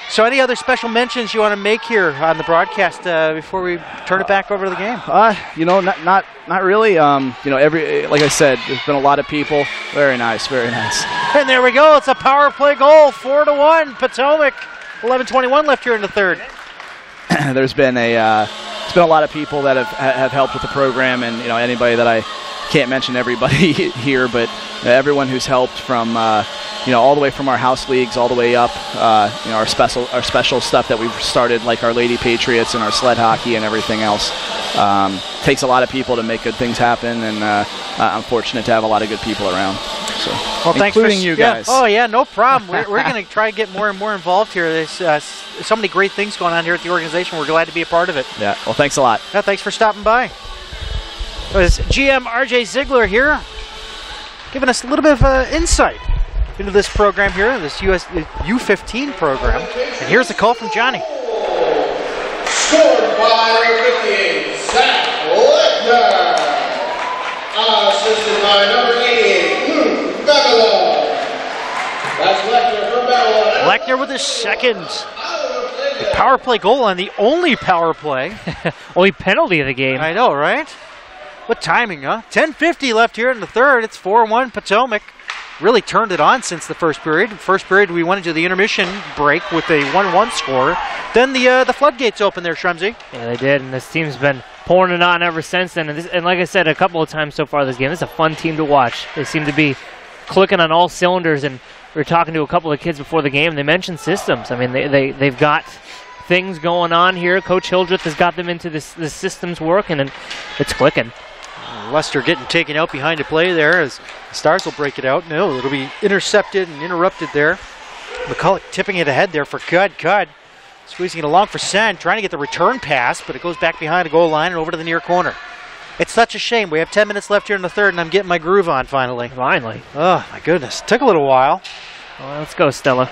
So any other special mentions you want to make here on the broadcast before we turn it back over to the game? Not really. Like I said, there's been a lot of people. Very nice. And there we go. It's a power play goal, 4-1, Potomac. 11:21 left here in the third. There's been a lot of people that have helped with the program, and anybody that I can't mention everybody here, but everyone who's helped from all the way from our house leagues all the way up, our special stuff that we've started, like our Lady Patriots and our sled hockey and everything else. Takes a lot of people to make good things happen, and I'm fortunate to have a lot of good people around. So, including you guys. Oh yeah, no problem. We're going to try to get more and more involved here. There's so many great things going on here at the organization. We're glad to be a part of it. Yeah. Well, thanks a lot. Yeah, thanks for stopping by. It was GM RJ Zeigler here, giving us a little bit of insight into this program here, this U15 program. And here's the call from Johnny. Scored by 58, Zach Lechner. Assisted by number 88, Babilon. That's Lechner for Babilon. Lechner with his second power play goal, and the only power play. Only penalty of the game. I know, right? What timing, huh? 10:50 left here in the third. It's 4-1 Potomac. Really turned it on since the first period. First period, we went into the intermission break with a 1-1 score. Then the floodgates opened there, Shremsy. Yeah, they did, and this team's been pouring it on ever since then. And like I said a couple of times so far this game, this is a fun team to watch. They seem to be clicking on all cylinders, and we were talking to a couple of kids before the game. They mentioned systems. I mean, they've got things going on here. Coach Hildreth has got them into this systems work, and it's clicking. Lester getting taken out behind the play there as the Stars will break it out. No, it'll be intercepted and interrupted there. McCulloch tipping it ahead there for Cud. Squeezing it along for Sen, trying to get the return pass, but it goes back behind the goal line and over to the near corner. It's such a shame. We have 10 minutes left here in the third, and I'm getting my groove on finally. Finally. Oh, my goodness. Took a little while. Well, let's go, Stella.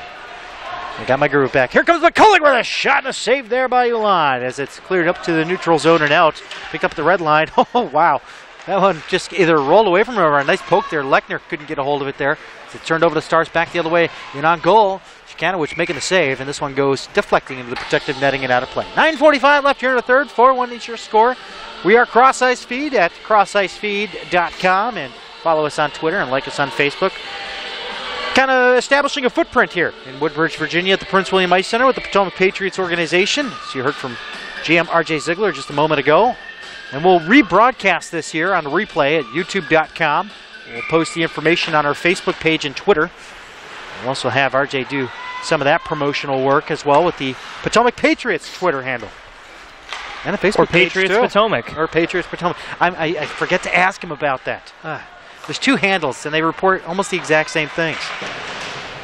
I got my groove back. Here comes McCulloch with a shot and a save there by Ulan as it's cleared up to the neutral zone and out. Pick up the red line. Oh, wow. That one just either rolled away from him or a nice poke there. Lechner couldn't get a hold of it there. So it turned over the Stars back the other way. And on goal, Cichanowicz making the save, and this one goes deflecting into the protective netting and out of play. 9:45 left here in the third. 4-1 is your score. We are Cross Ice Feed at crossicefeed.com, and follow us on Twitter and like us on Facebook. Kind of establishing a footprint here in Woodbridge, Virginia at the Prince William Ice Center with the Potomac Patriots organization. So you heard from GM RJ Zeigler just a moment ago. And we'll rebroadcast this here on the replay at youtube.com. We'll post the information on our Facebook page and Twitter. We'll also have RJ do some of that promotional work as well with the Potomac Patriots Twitter handle. And a Facebook page Patriots too. Potomac. Or Patriots Potomac. I forget to ask him about that. There's two handles, and they report almost the exact same things.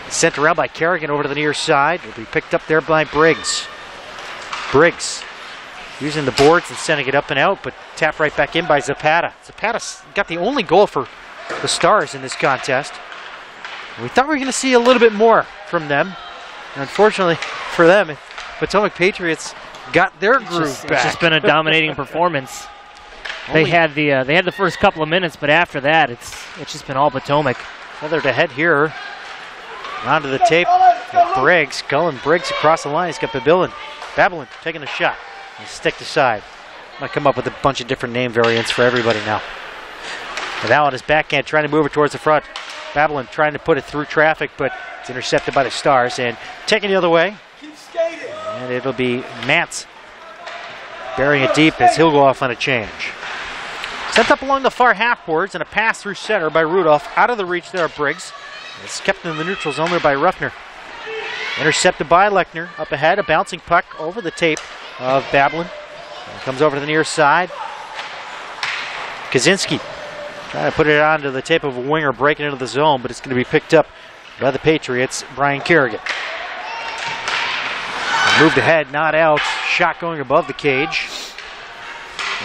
Sent around by Kerrigan over to the near side. Will be picked up there by Briggs. Briggs using the boards and sending it up and out, but tapped right back in by Zapata. Zapata got the only goal for the Stars in this contest. We thought we were going to see a little bit more from them. And unfortunately for them, Potomac Patriots got their groove back. It's just been a dominating performance. They had the first couple of minutes, but after that, it's just been all Potomac. Feathered ahead here. Onto the tape. Briggs, Cullen Briggs across the line. He's got Babilon taking a shot. And stick to side. Might come up with a bunch of different name variants for everybody now. And now on his backhand, trying to move it towards the front. Babilon trying to put it through traffic, but it's intercepted by the Stars and taking the other way. And it'll be Mance burying it deep as he'll go off on a change. Sent up along the far half boards and a pass through center by Rudolph. Out of the reach there of Briggs. It's kept in the neutral zone there by Ruffner. Intercepted by Lechner. Up ahead, a bouncing puck over the tape of Babilon. Comes over to the near side. Kaczynski trying to put it onto the tape of a winger breaking into the zone, but it's going to be picked up by the Patriots, Brian Kerrigan. Moved ahead, not out. Shot going above the cage.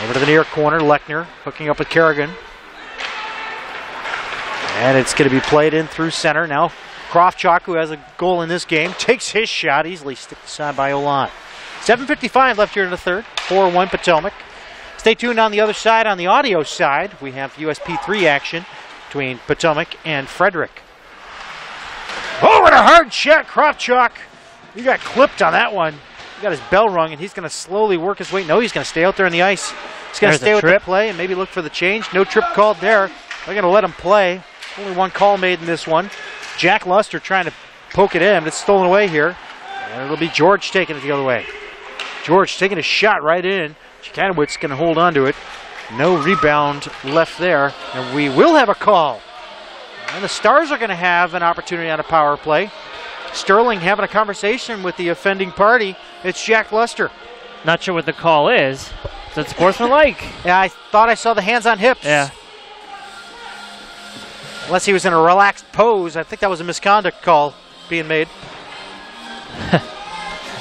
Over to the near corner, Lechner hooking up with Kerrigan. And it's going to be played in through center. Now Krofchalk, who has a goal in this game, takes his shot easily, stick aside by Ulan. 7:55 left here in the third. 4-1 Potomac. Stay tuned on the other side, on the audio side. We have USP3 action between Potomac and Frederick. Oh, what a hard shot, Krofchalk. He got clipped on that one. He got his bell rung, and he's going to slowly work his way. No, he's going to stay out there on the ice. He's going to stay with the play and maybe look for the change. No trip called there. They're going to let him play. Only one call made in this one. Jack Luster trying to poke it in, but it's stolen away here. And it'll be George taking it the other way. George taking a shot right in. Cichanowicz going to hold on to it. No rebound left there, and we will have a call. And the Stars are going to have an opportunity on a power play. Sterling having a conversation with the offending party. It's Jack Luster. Not sure what the call is. Is it sportsmanlike? Yeah, I thought I saw the hands on hips. Yeah. Unless he was in a relaxed pose. I think that was a misconduct call being made.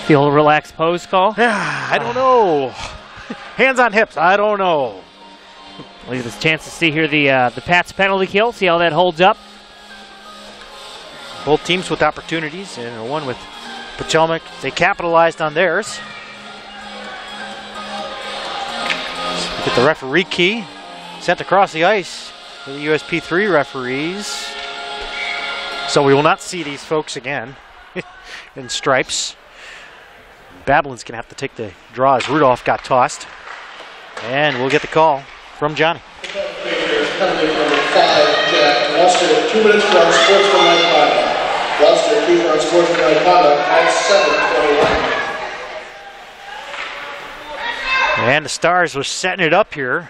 The old relaxed pose call? I don't know. Hands on hips, I don't know. We'll get this chance to see here the Pats penalty kill, see how that holds up. Both teams with opportunities, and one with Potomac. They capitalized on theirs. Get the referee key sent across the ice for the USP3 referees. So we will not see these folks again in stripes. Babilon's going to have to take the draw as Rudolph got tossed. And we'll get the call from Johnny. Penalty number 5, Jack Luster, 2 minutes for unsportsmanlike conduct. Luster, 2 for unsportsmanlike conduct at 7:21. And the Stars were setting it up here.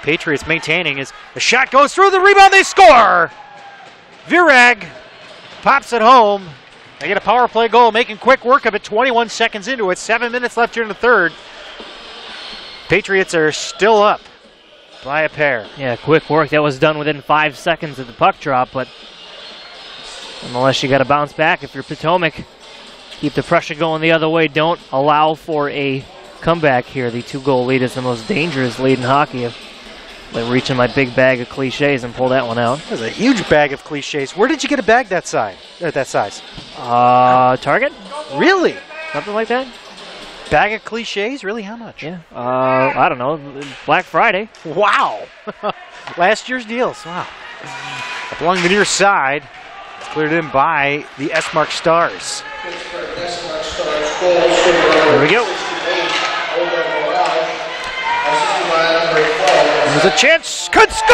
Patriots maintaining as the shot goes through the rebound, they score! Virag pops it home. They get a power play goal, making quick work of it, 21 seconds into it, 7 minutes left here in the third. Patriots are still up by a pair. Yeah, quick work. That was done within 5 seconds of the puck drop, but nonetheless, you got to bounce back if you're Potomac. Keep the pressure going the other way. Don't allow for a comeback here. The 2-goal lead is the most dangerous lead in hockey. If I reach in my big bag of cliches and pull that one out. That's a huge bag of cliches. Where did you get a bag that size? Target? Really? Something like that? Bag of cliches? Really? How much? Yeah. I don't know. Black Friday. Wow. Last year's deals. Wow. Up along the near side. It's cleared in by the Esmark Stars. There we go. There's a chance. Could score!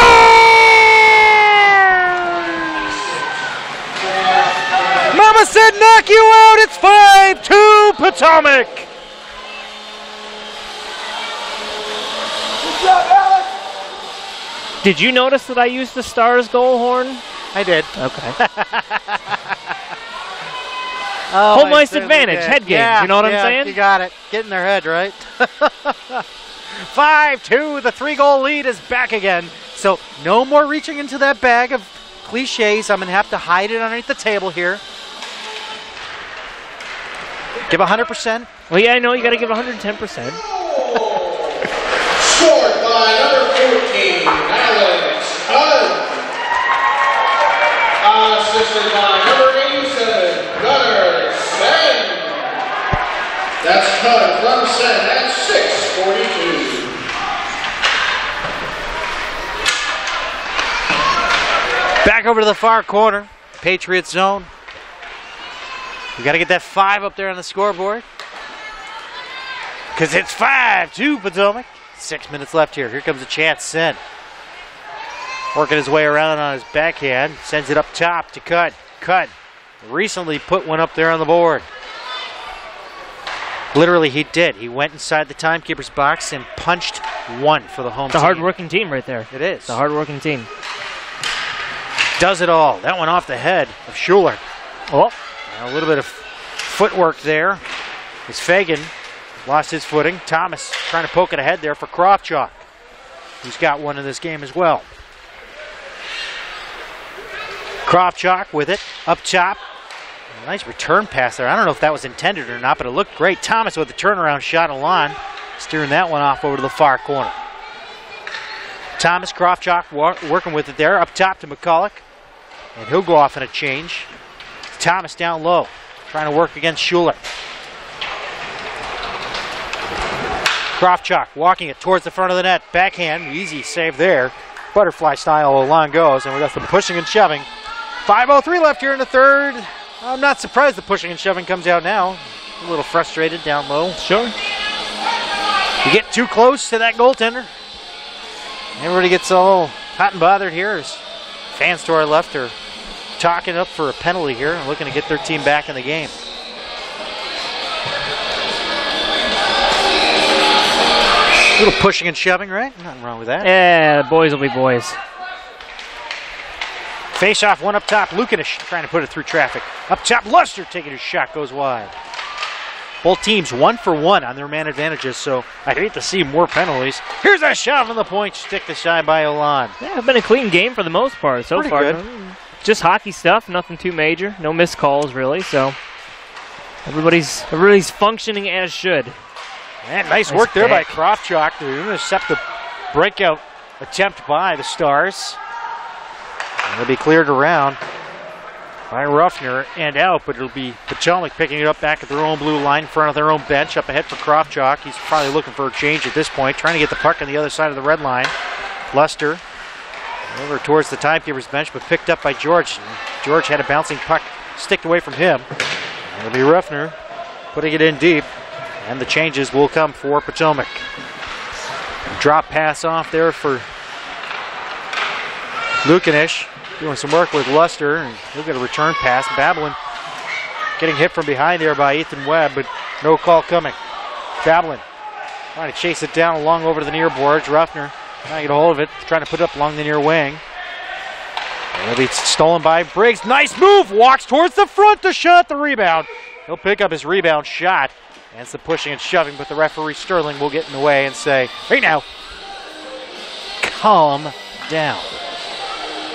Mama said knock you out. It's 5-2 Potomac. Did you notice that I used the Stars goal horn? I did. Okay. Home ice advantage, head games, you know what I'm saying? You got it. Get in their head, right? 5-2, the 3-goal lead is back again. So no more reaching into that bag of cliches. I'm going to have to hide it underneath the table here. Give 100%. Well, yeah, I know. You got to give 110%. Scored by number 14, Alex Hudd. Assisted by number 87, Gunnar Sen. That's Hudd from Sen at 6:42. Back over to the far corner. Patriots zone. We got to get that 5 up there on the scoreboard. Because it's 5-2 Potomac. 6 minutes left here. Here comes a chance. Sen working his way around on his backhand. Sends it up top to Cut. Cut recently put one up there on the board. Literally, he did. He went inside the timekeeper's box and punched one for the home team. It's a hard-working team right there. It is. It's a hard-working team. Does it all. That one off the head of Schuler. Oh. A little bit of footwork there. As Fagan lost his footing. Thomas trying to poke it ahead there for Krofchalk, who's got one in this game as well. Krofchalk with it up top. A nice return pass there. I don't know if that was intended or not, but it looked great. Thomas with the turnaround shot. Ulan steering that one off over to the far corner. Thomas, Krofchalk working with it there up top to McCulloch. And he'll go off in a change. Thomas down low, trying to work against Schuler. Krofchalk walking it towards the front of the net. Backhand, easy save there. Butterfly style, Ulan goes, and we got some pushing and shoving. 5:03 left here in the third. I'm not surprised the pushing and shoving comes out now. A little frustrated down low. Sure. You get too close to that goaltender. Everybody gets all hot and bothered here as fans to our left are talking up for a penalty here and looking to get their team back in the game. A little pushing and shoving, right? Nothing wrong with that. Yeah, boys will be boys. Face off, one up top. Lukinish trying to put it through traffic. Up top, Lechner taking his shot, goes wide. Both teams 1 for 1 on their man advantages, so I hate to see more penalties. Here's a shot from the point, stick to shy by Ulan. Yeah, it's been a clean game for the most part so Pretty far. good. Just hockey stuff, nothing too major. No missed calls, really, so everybody's functioning as should. And nice work there by Krofchalk to intercept the breakout attempt by the Stars. And it'll be cleared around by Ruffner and out, but it'll be Potomac picking it up back at their own blue line in front of their own bench. Up ahead for Krofchalk. He's probably looking for a change at this point, trying to get the puck on the other side of the red line. Lester over towards the timekeeper's bench, but picked up by George. George had a bouncing puck sticked away from him. It'll be Ruffner putting it in deep, and the changes will come for Potomac. Drop pass off there for Lukinish, doing some work with Lester, and he'll get a return pass. Babilon getting hit from behind there by Ethan Webb, but no call coming. Babilon trying to chase it down along over to the near boards. Ruffner trying to get a hold of it, trying to put it up along the near wing. And it'll be stolen by Briggs. Nice move, walks towards the front to shot the rebound. He'll pick up his rebound shot. And it's the pushing and shoving, but the referee Sterling will get in the way and say, right now, calm down.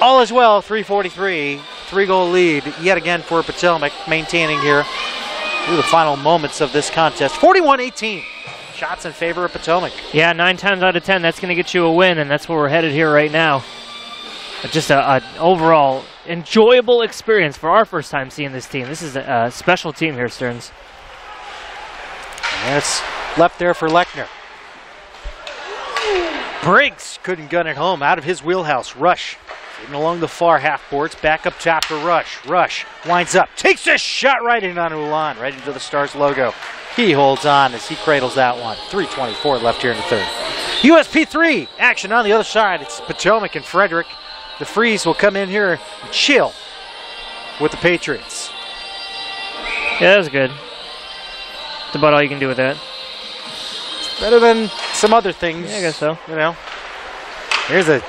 All is well, 3:43, 3-goal lead yet again for Potomac, maintaining here through the final moments of this contest. 41-18, shots in favor of Potomac. Yeah, 9 times out of 10, that's going to get you a win, and that's where we're headed here right now. Just an overall enjoyable experience for our first time seeing this team. This is a special team here, Stearns. And it's left there for Lechner. Briggs couldn't gun it home, out of his wheelhouse. Rush, even along the far half boards, back up top to Rush. Rush winds up, takes a shot right in on Ulan, right into the Stars logo. He holds on as he cradles that one. 3:24 left here in the third. USP3 action on the other side. It's Potomac and Frederick. The Freeze will come in here and chill with the Patriots. Yeah, that was good. That's about all you can do with that. Better than some other things. Yeah, I guess so. You know. Here's a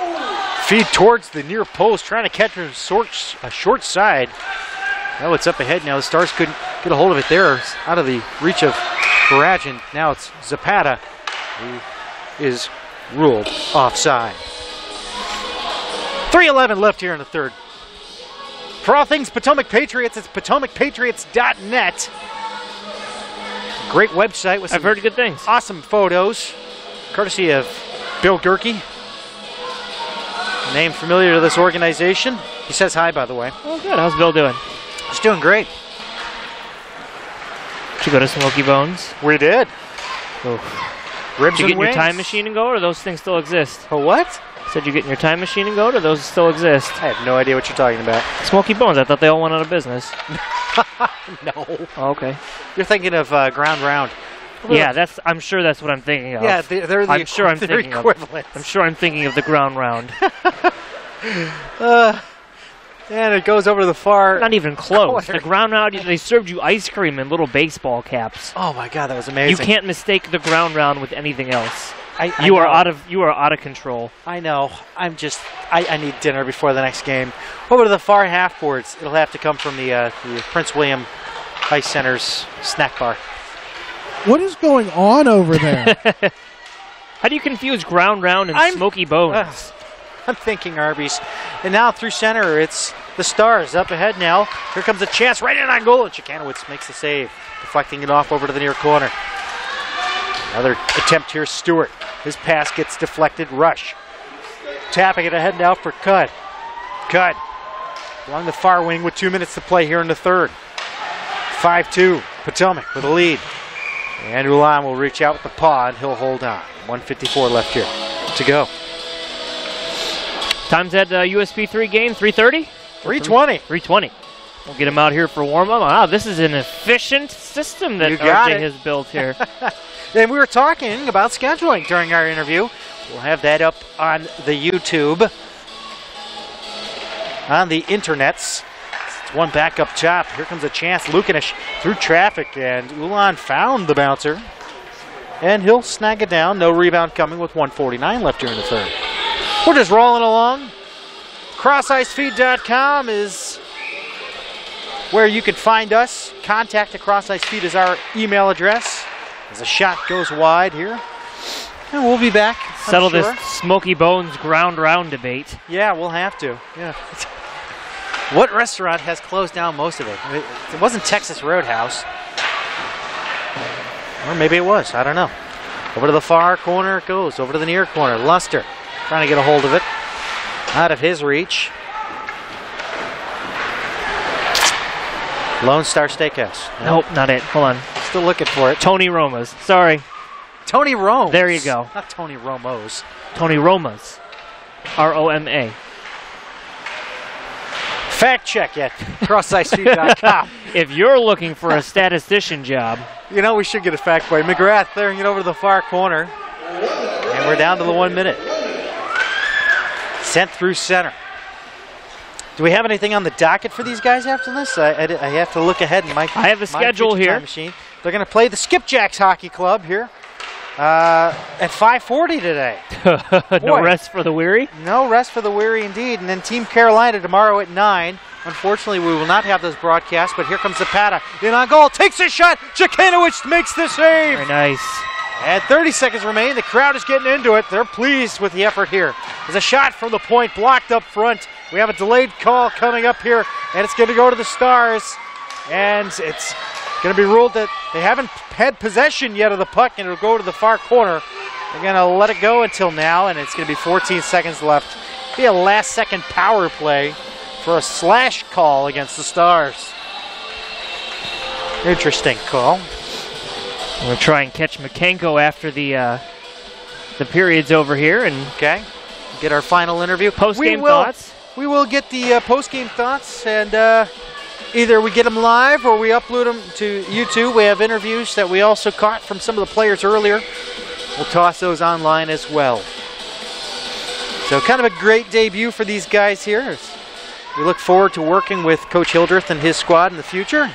feed towards the near post, trying to catch a short side. Oh, it's up ahead now. The Stars couldn't get a hold of it there. It's out of the reach of Virag, and now it's Zapata who is ruled offside. 3:11 left here in the third. For all things Potomac Patriots, it's PotomacPatriots.net. Great website with some I've heard good things. awesome photos, courtesy of Bill Gerke. Name familiar to this organization. He says hi, by the way. Oh, good. How's Bill doing? He's doing great. Did you go to Smoky Bones? We did. Oof. Ribs Did you and get in your wings. time machine and go, or those things still exist? A what? Said you get in your time machine and go, or those still exist? I have no idea what you're talking about. Smoky Bones, I thought they all went out of business. No. Oh, okay. You're thinking of Ground Round. Yeah, I'm sure that's what I'm thinking of. Yeah, they're the I'm sure I'm they're thinking equivalent. I'm sure I'm thinking of the ground round. And it goes over to the far. Not even close. corner. The ground round, they served you ice cream in little baseball caps. Oh my God, that was amazing. You can't mistake the ground round with anything else. I You are know. you are out of control. I know. I need dinner before the next game. Over to the far half boards. It'll have to come from the Prince William Ice Center's snack bar. What is going on over there? How do you confuse ground round and Smoky Bones? I'm thinking Arby's. And now through center, it's the Stars up ahead now. Here comes a chance right in on goal, and Cichanowicz makes the save, deflecting it off over to the near corner. Another attempt here, Stewart. His pass gets deflected. Rush. Tapping it ahead now for Cudd. Cudd along the far wing with 2 minutes to play here in the third. 5-2, Potomac with a lead. And Ulan will reach out with the paw, and he'll hold on. 1:54 left here to go. Time's at USP3 game, 3:30? 3:20. 3:20. We'll get him out here for warm-up. Wow, this is an efficient system that You got RJ it. has built here. And we were talking about scheduling during our interview. We'll have that up on the YouTube, on the internets. It's one back up top. Here comes a chance. Lukanish through traffic, and Ulan found the bouncer. And he'll snag it down. No rebound coming with 1:49 left here in the third. We're just rolling along. CrossIceFeed.com is where you can find us. Contact at CrossIceFeed is our email address. As a shot goes wide here. And we'll be back. I'm Settle sure. this Smoky Bones ground round debate. Yeah, we'll have to. Yeah. What restaurant has closed down most of it? It wasn't Texas Roadhouse. Or maybe it was. I don't know. Over to the far corner it goes. Over to the near corner. Luster trying to get a hold of it. Out of his reach. Lone Star Steakhouse. Nope, not it. Hold on. Still looking for it. Tony Roma's. Sorry. Tony Rome's. There you go. Not Tony Romo's. Tony Roma's. ROMA. Fact check at CrossIceFeed.com. If you're looking for a statistician job, You know, we should get a fact by McGrath clearing it over to the far corner. And we're down to the 1 minute. Sent through center. Do we have anything on the docket for these guys after this? I have to look ahead in my I have a schedule future here. time machine. They're going to play the Skipjacks Hockey Club here at 5:40 today. no Boy. rest for the weary. No rest for the weary indeed. And then Team Carolina tomorrow at 9. Unfortunately, we will not have those broadcasts, but here comes Zapata. In on goal, takes a shot. Cichanowicz makes the save. Very nice. And 30 seconds remain. The crowd is getting into it. They're pleased with the effort here. There's a shot from the point blocked up front. We have a delayed call coming up here, and it's going to go to the Stars. And it's going to be ruled that they haven't had possession yet of the puck, and it'll go to the far corner. They're going to let it go until now, and it's going to be 14 seconds left. Be a last-second power play for a slash call against the Stars. Interesting call. I'm going to try and catch Michanco after the period's over here. And Okay. Get our final interview. Post-game thoughts. We will get the post-game thoughts, and either we get them live or we upload them to YouTube. We have interviews that we also caught from some of the players earlier. We'll toss those online as well. So kind of a great debut for these guys here. We look forward to working with Coach Hildreth and his squad in the future.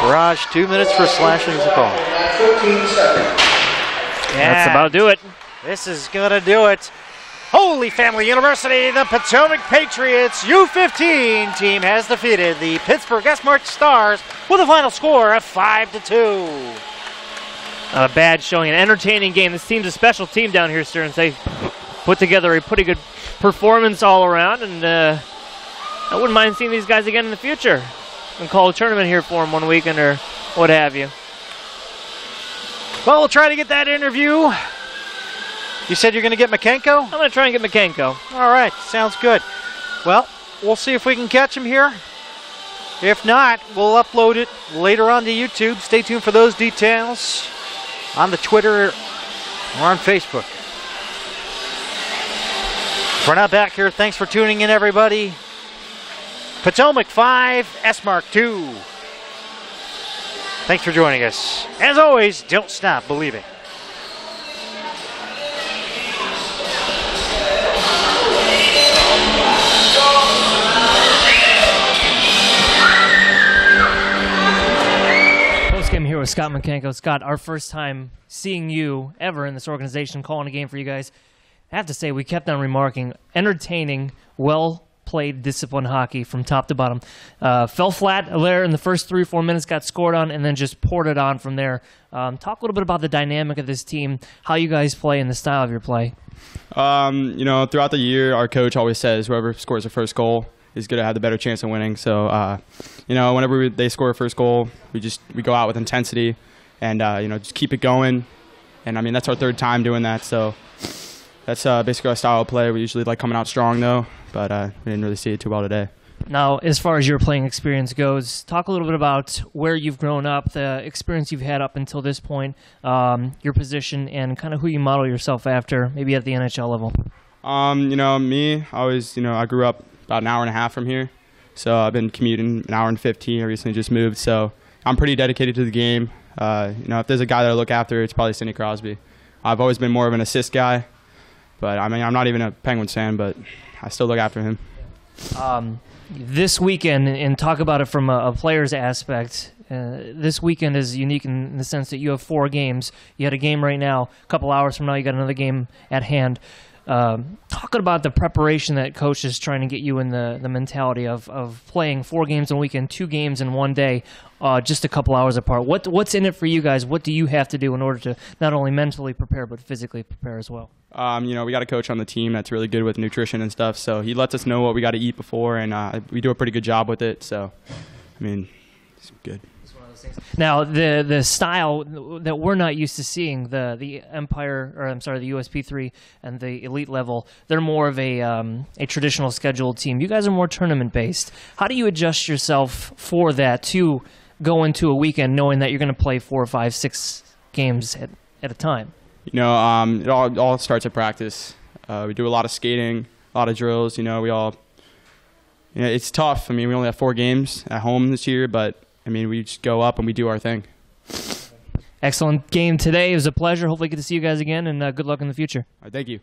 Barrage, 2 minutes for slashing is a call. 14 seconds. That's about do it. This is going to do it. Holy Family University, the Potomac Patriots U15 team has defeated the Pittsburgh Esmark Stars with a final score of 5-2. Not a bad showing, an entertaining game. This team's a special team down here, Stearns. They put together a pretty good performance all around, and I wouldn't mind seeing these guys again in the future. And call a tournament here for them one weekend or what have you. Well, we'll try to get that interview. You said you're going to get Michanco? I'm going to try and get Michanco. All right, sounds good. Well, we'll see if we can catch him here. If not, we'll upload it later on to YouTube. Stay tuned for those details on the Twitter or on Facebook. For now, back here, thanks for tuning in, everybody. Potomac 5, Esmark 2. Thanks for joining us. As always, don't stop believing. Postgame here with Scott Michanco. Scott, our first time seeing you ever in this organization, calling a game for you guys. I have to say, we kept on remarking, entertaining, well-played, disciplined hockey from top to bottom. Fell flat there in the first 3 or 4 minutes, got scored on, and then just poured it on from there. Talk a little bit about the dynamic of this team, how you guys play, and the style of your play. You know, throughout the year, our coach always says whoever scores the first goal is going to have the better chance of winning. So, you know, whenever they score a first goal, we go out with intensity and, you know, just keep it going. And, I mean, that's our 3rd time doing that. So that's basically our style of play. We usually like coming out strong, though, but we didn't really see it too well today. Now, as far as your playing experience goes, talk a little bit about where you've grown up, the experience you've had up until this point, your position, and kind of who you model yourself after, maybe at the NHL level. You know, me, I grew up about an hour and a half from here. So I've been commuting an hour and 15. I recently just moved. So I'm pretty dedicated to the game. You know, if there's a guy that I look after, it's probably Sidney Crosby. I've always been more of an assist guy. But, I mean, I'm not even a Penguins fan, but I still look after him. This weekend, and talk about it from a player's aspect, this weekend is unique in the sense that you have 4 games. You had a game right now. A couple hours from now, you got another game at hand. Talking about the preparation that coach is trying to get you in the mentality of playing 4 games in a weekend, 2 games in one day, just a couple hours apart. What's in it for you guys? What do you have to do in order to not only mentally prepare but physically prepare as well? You know, we got a coach on the team that's really good with nutrition and stuff, so he lets us know what we got to eat before, and we do a pretty good job with it. So, I mean, it's good. Now, the style that we're not used to seeing, the Empire, or I'm sorry, the USP3 and the elite level, they're more of a traditional scheduled team. You guys are more tournament-based. How do you adjust yourself for that to go into a weekend knowing that you're going to play 4, 5, 6 games at a time? You know, it all starts at practice. We do a lot of skating, a lot of drills. You know, it's tough. I mean, we only have 4 games at home this year, but I mean, we just go up and we do our thing. Excellent game today. It was a pleasure. Hopefully get to see you guys again, and good luck in the future. All right, thank you.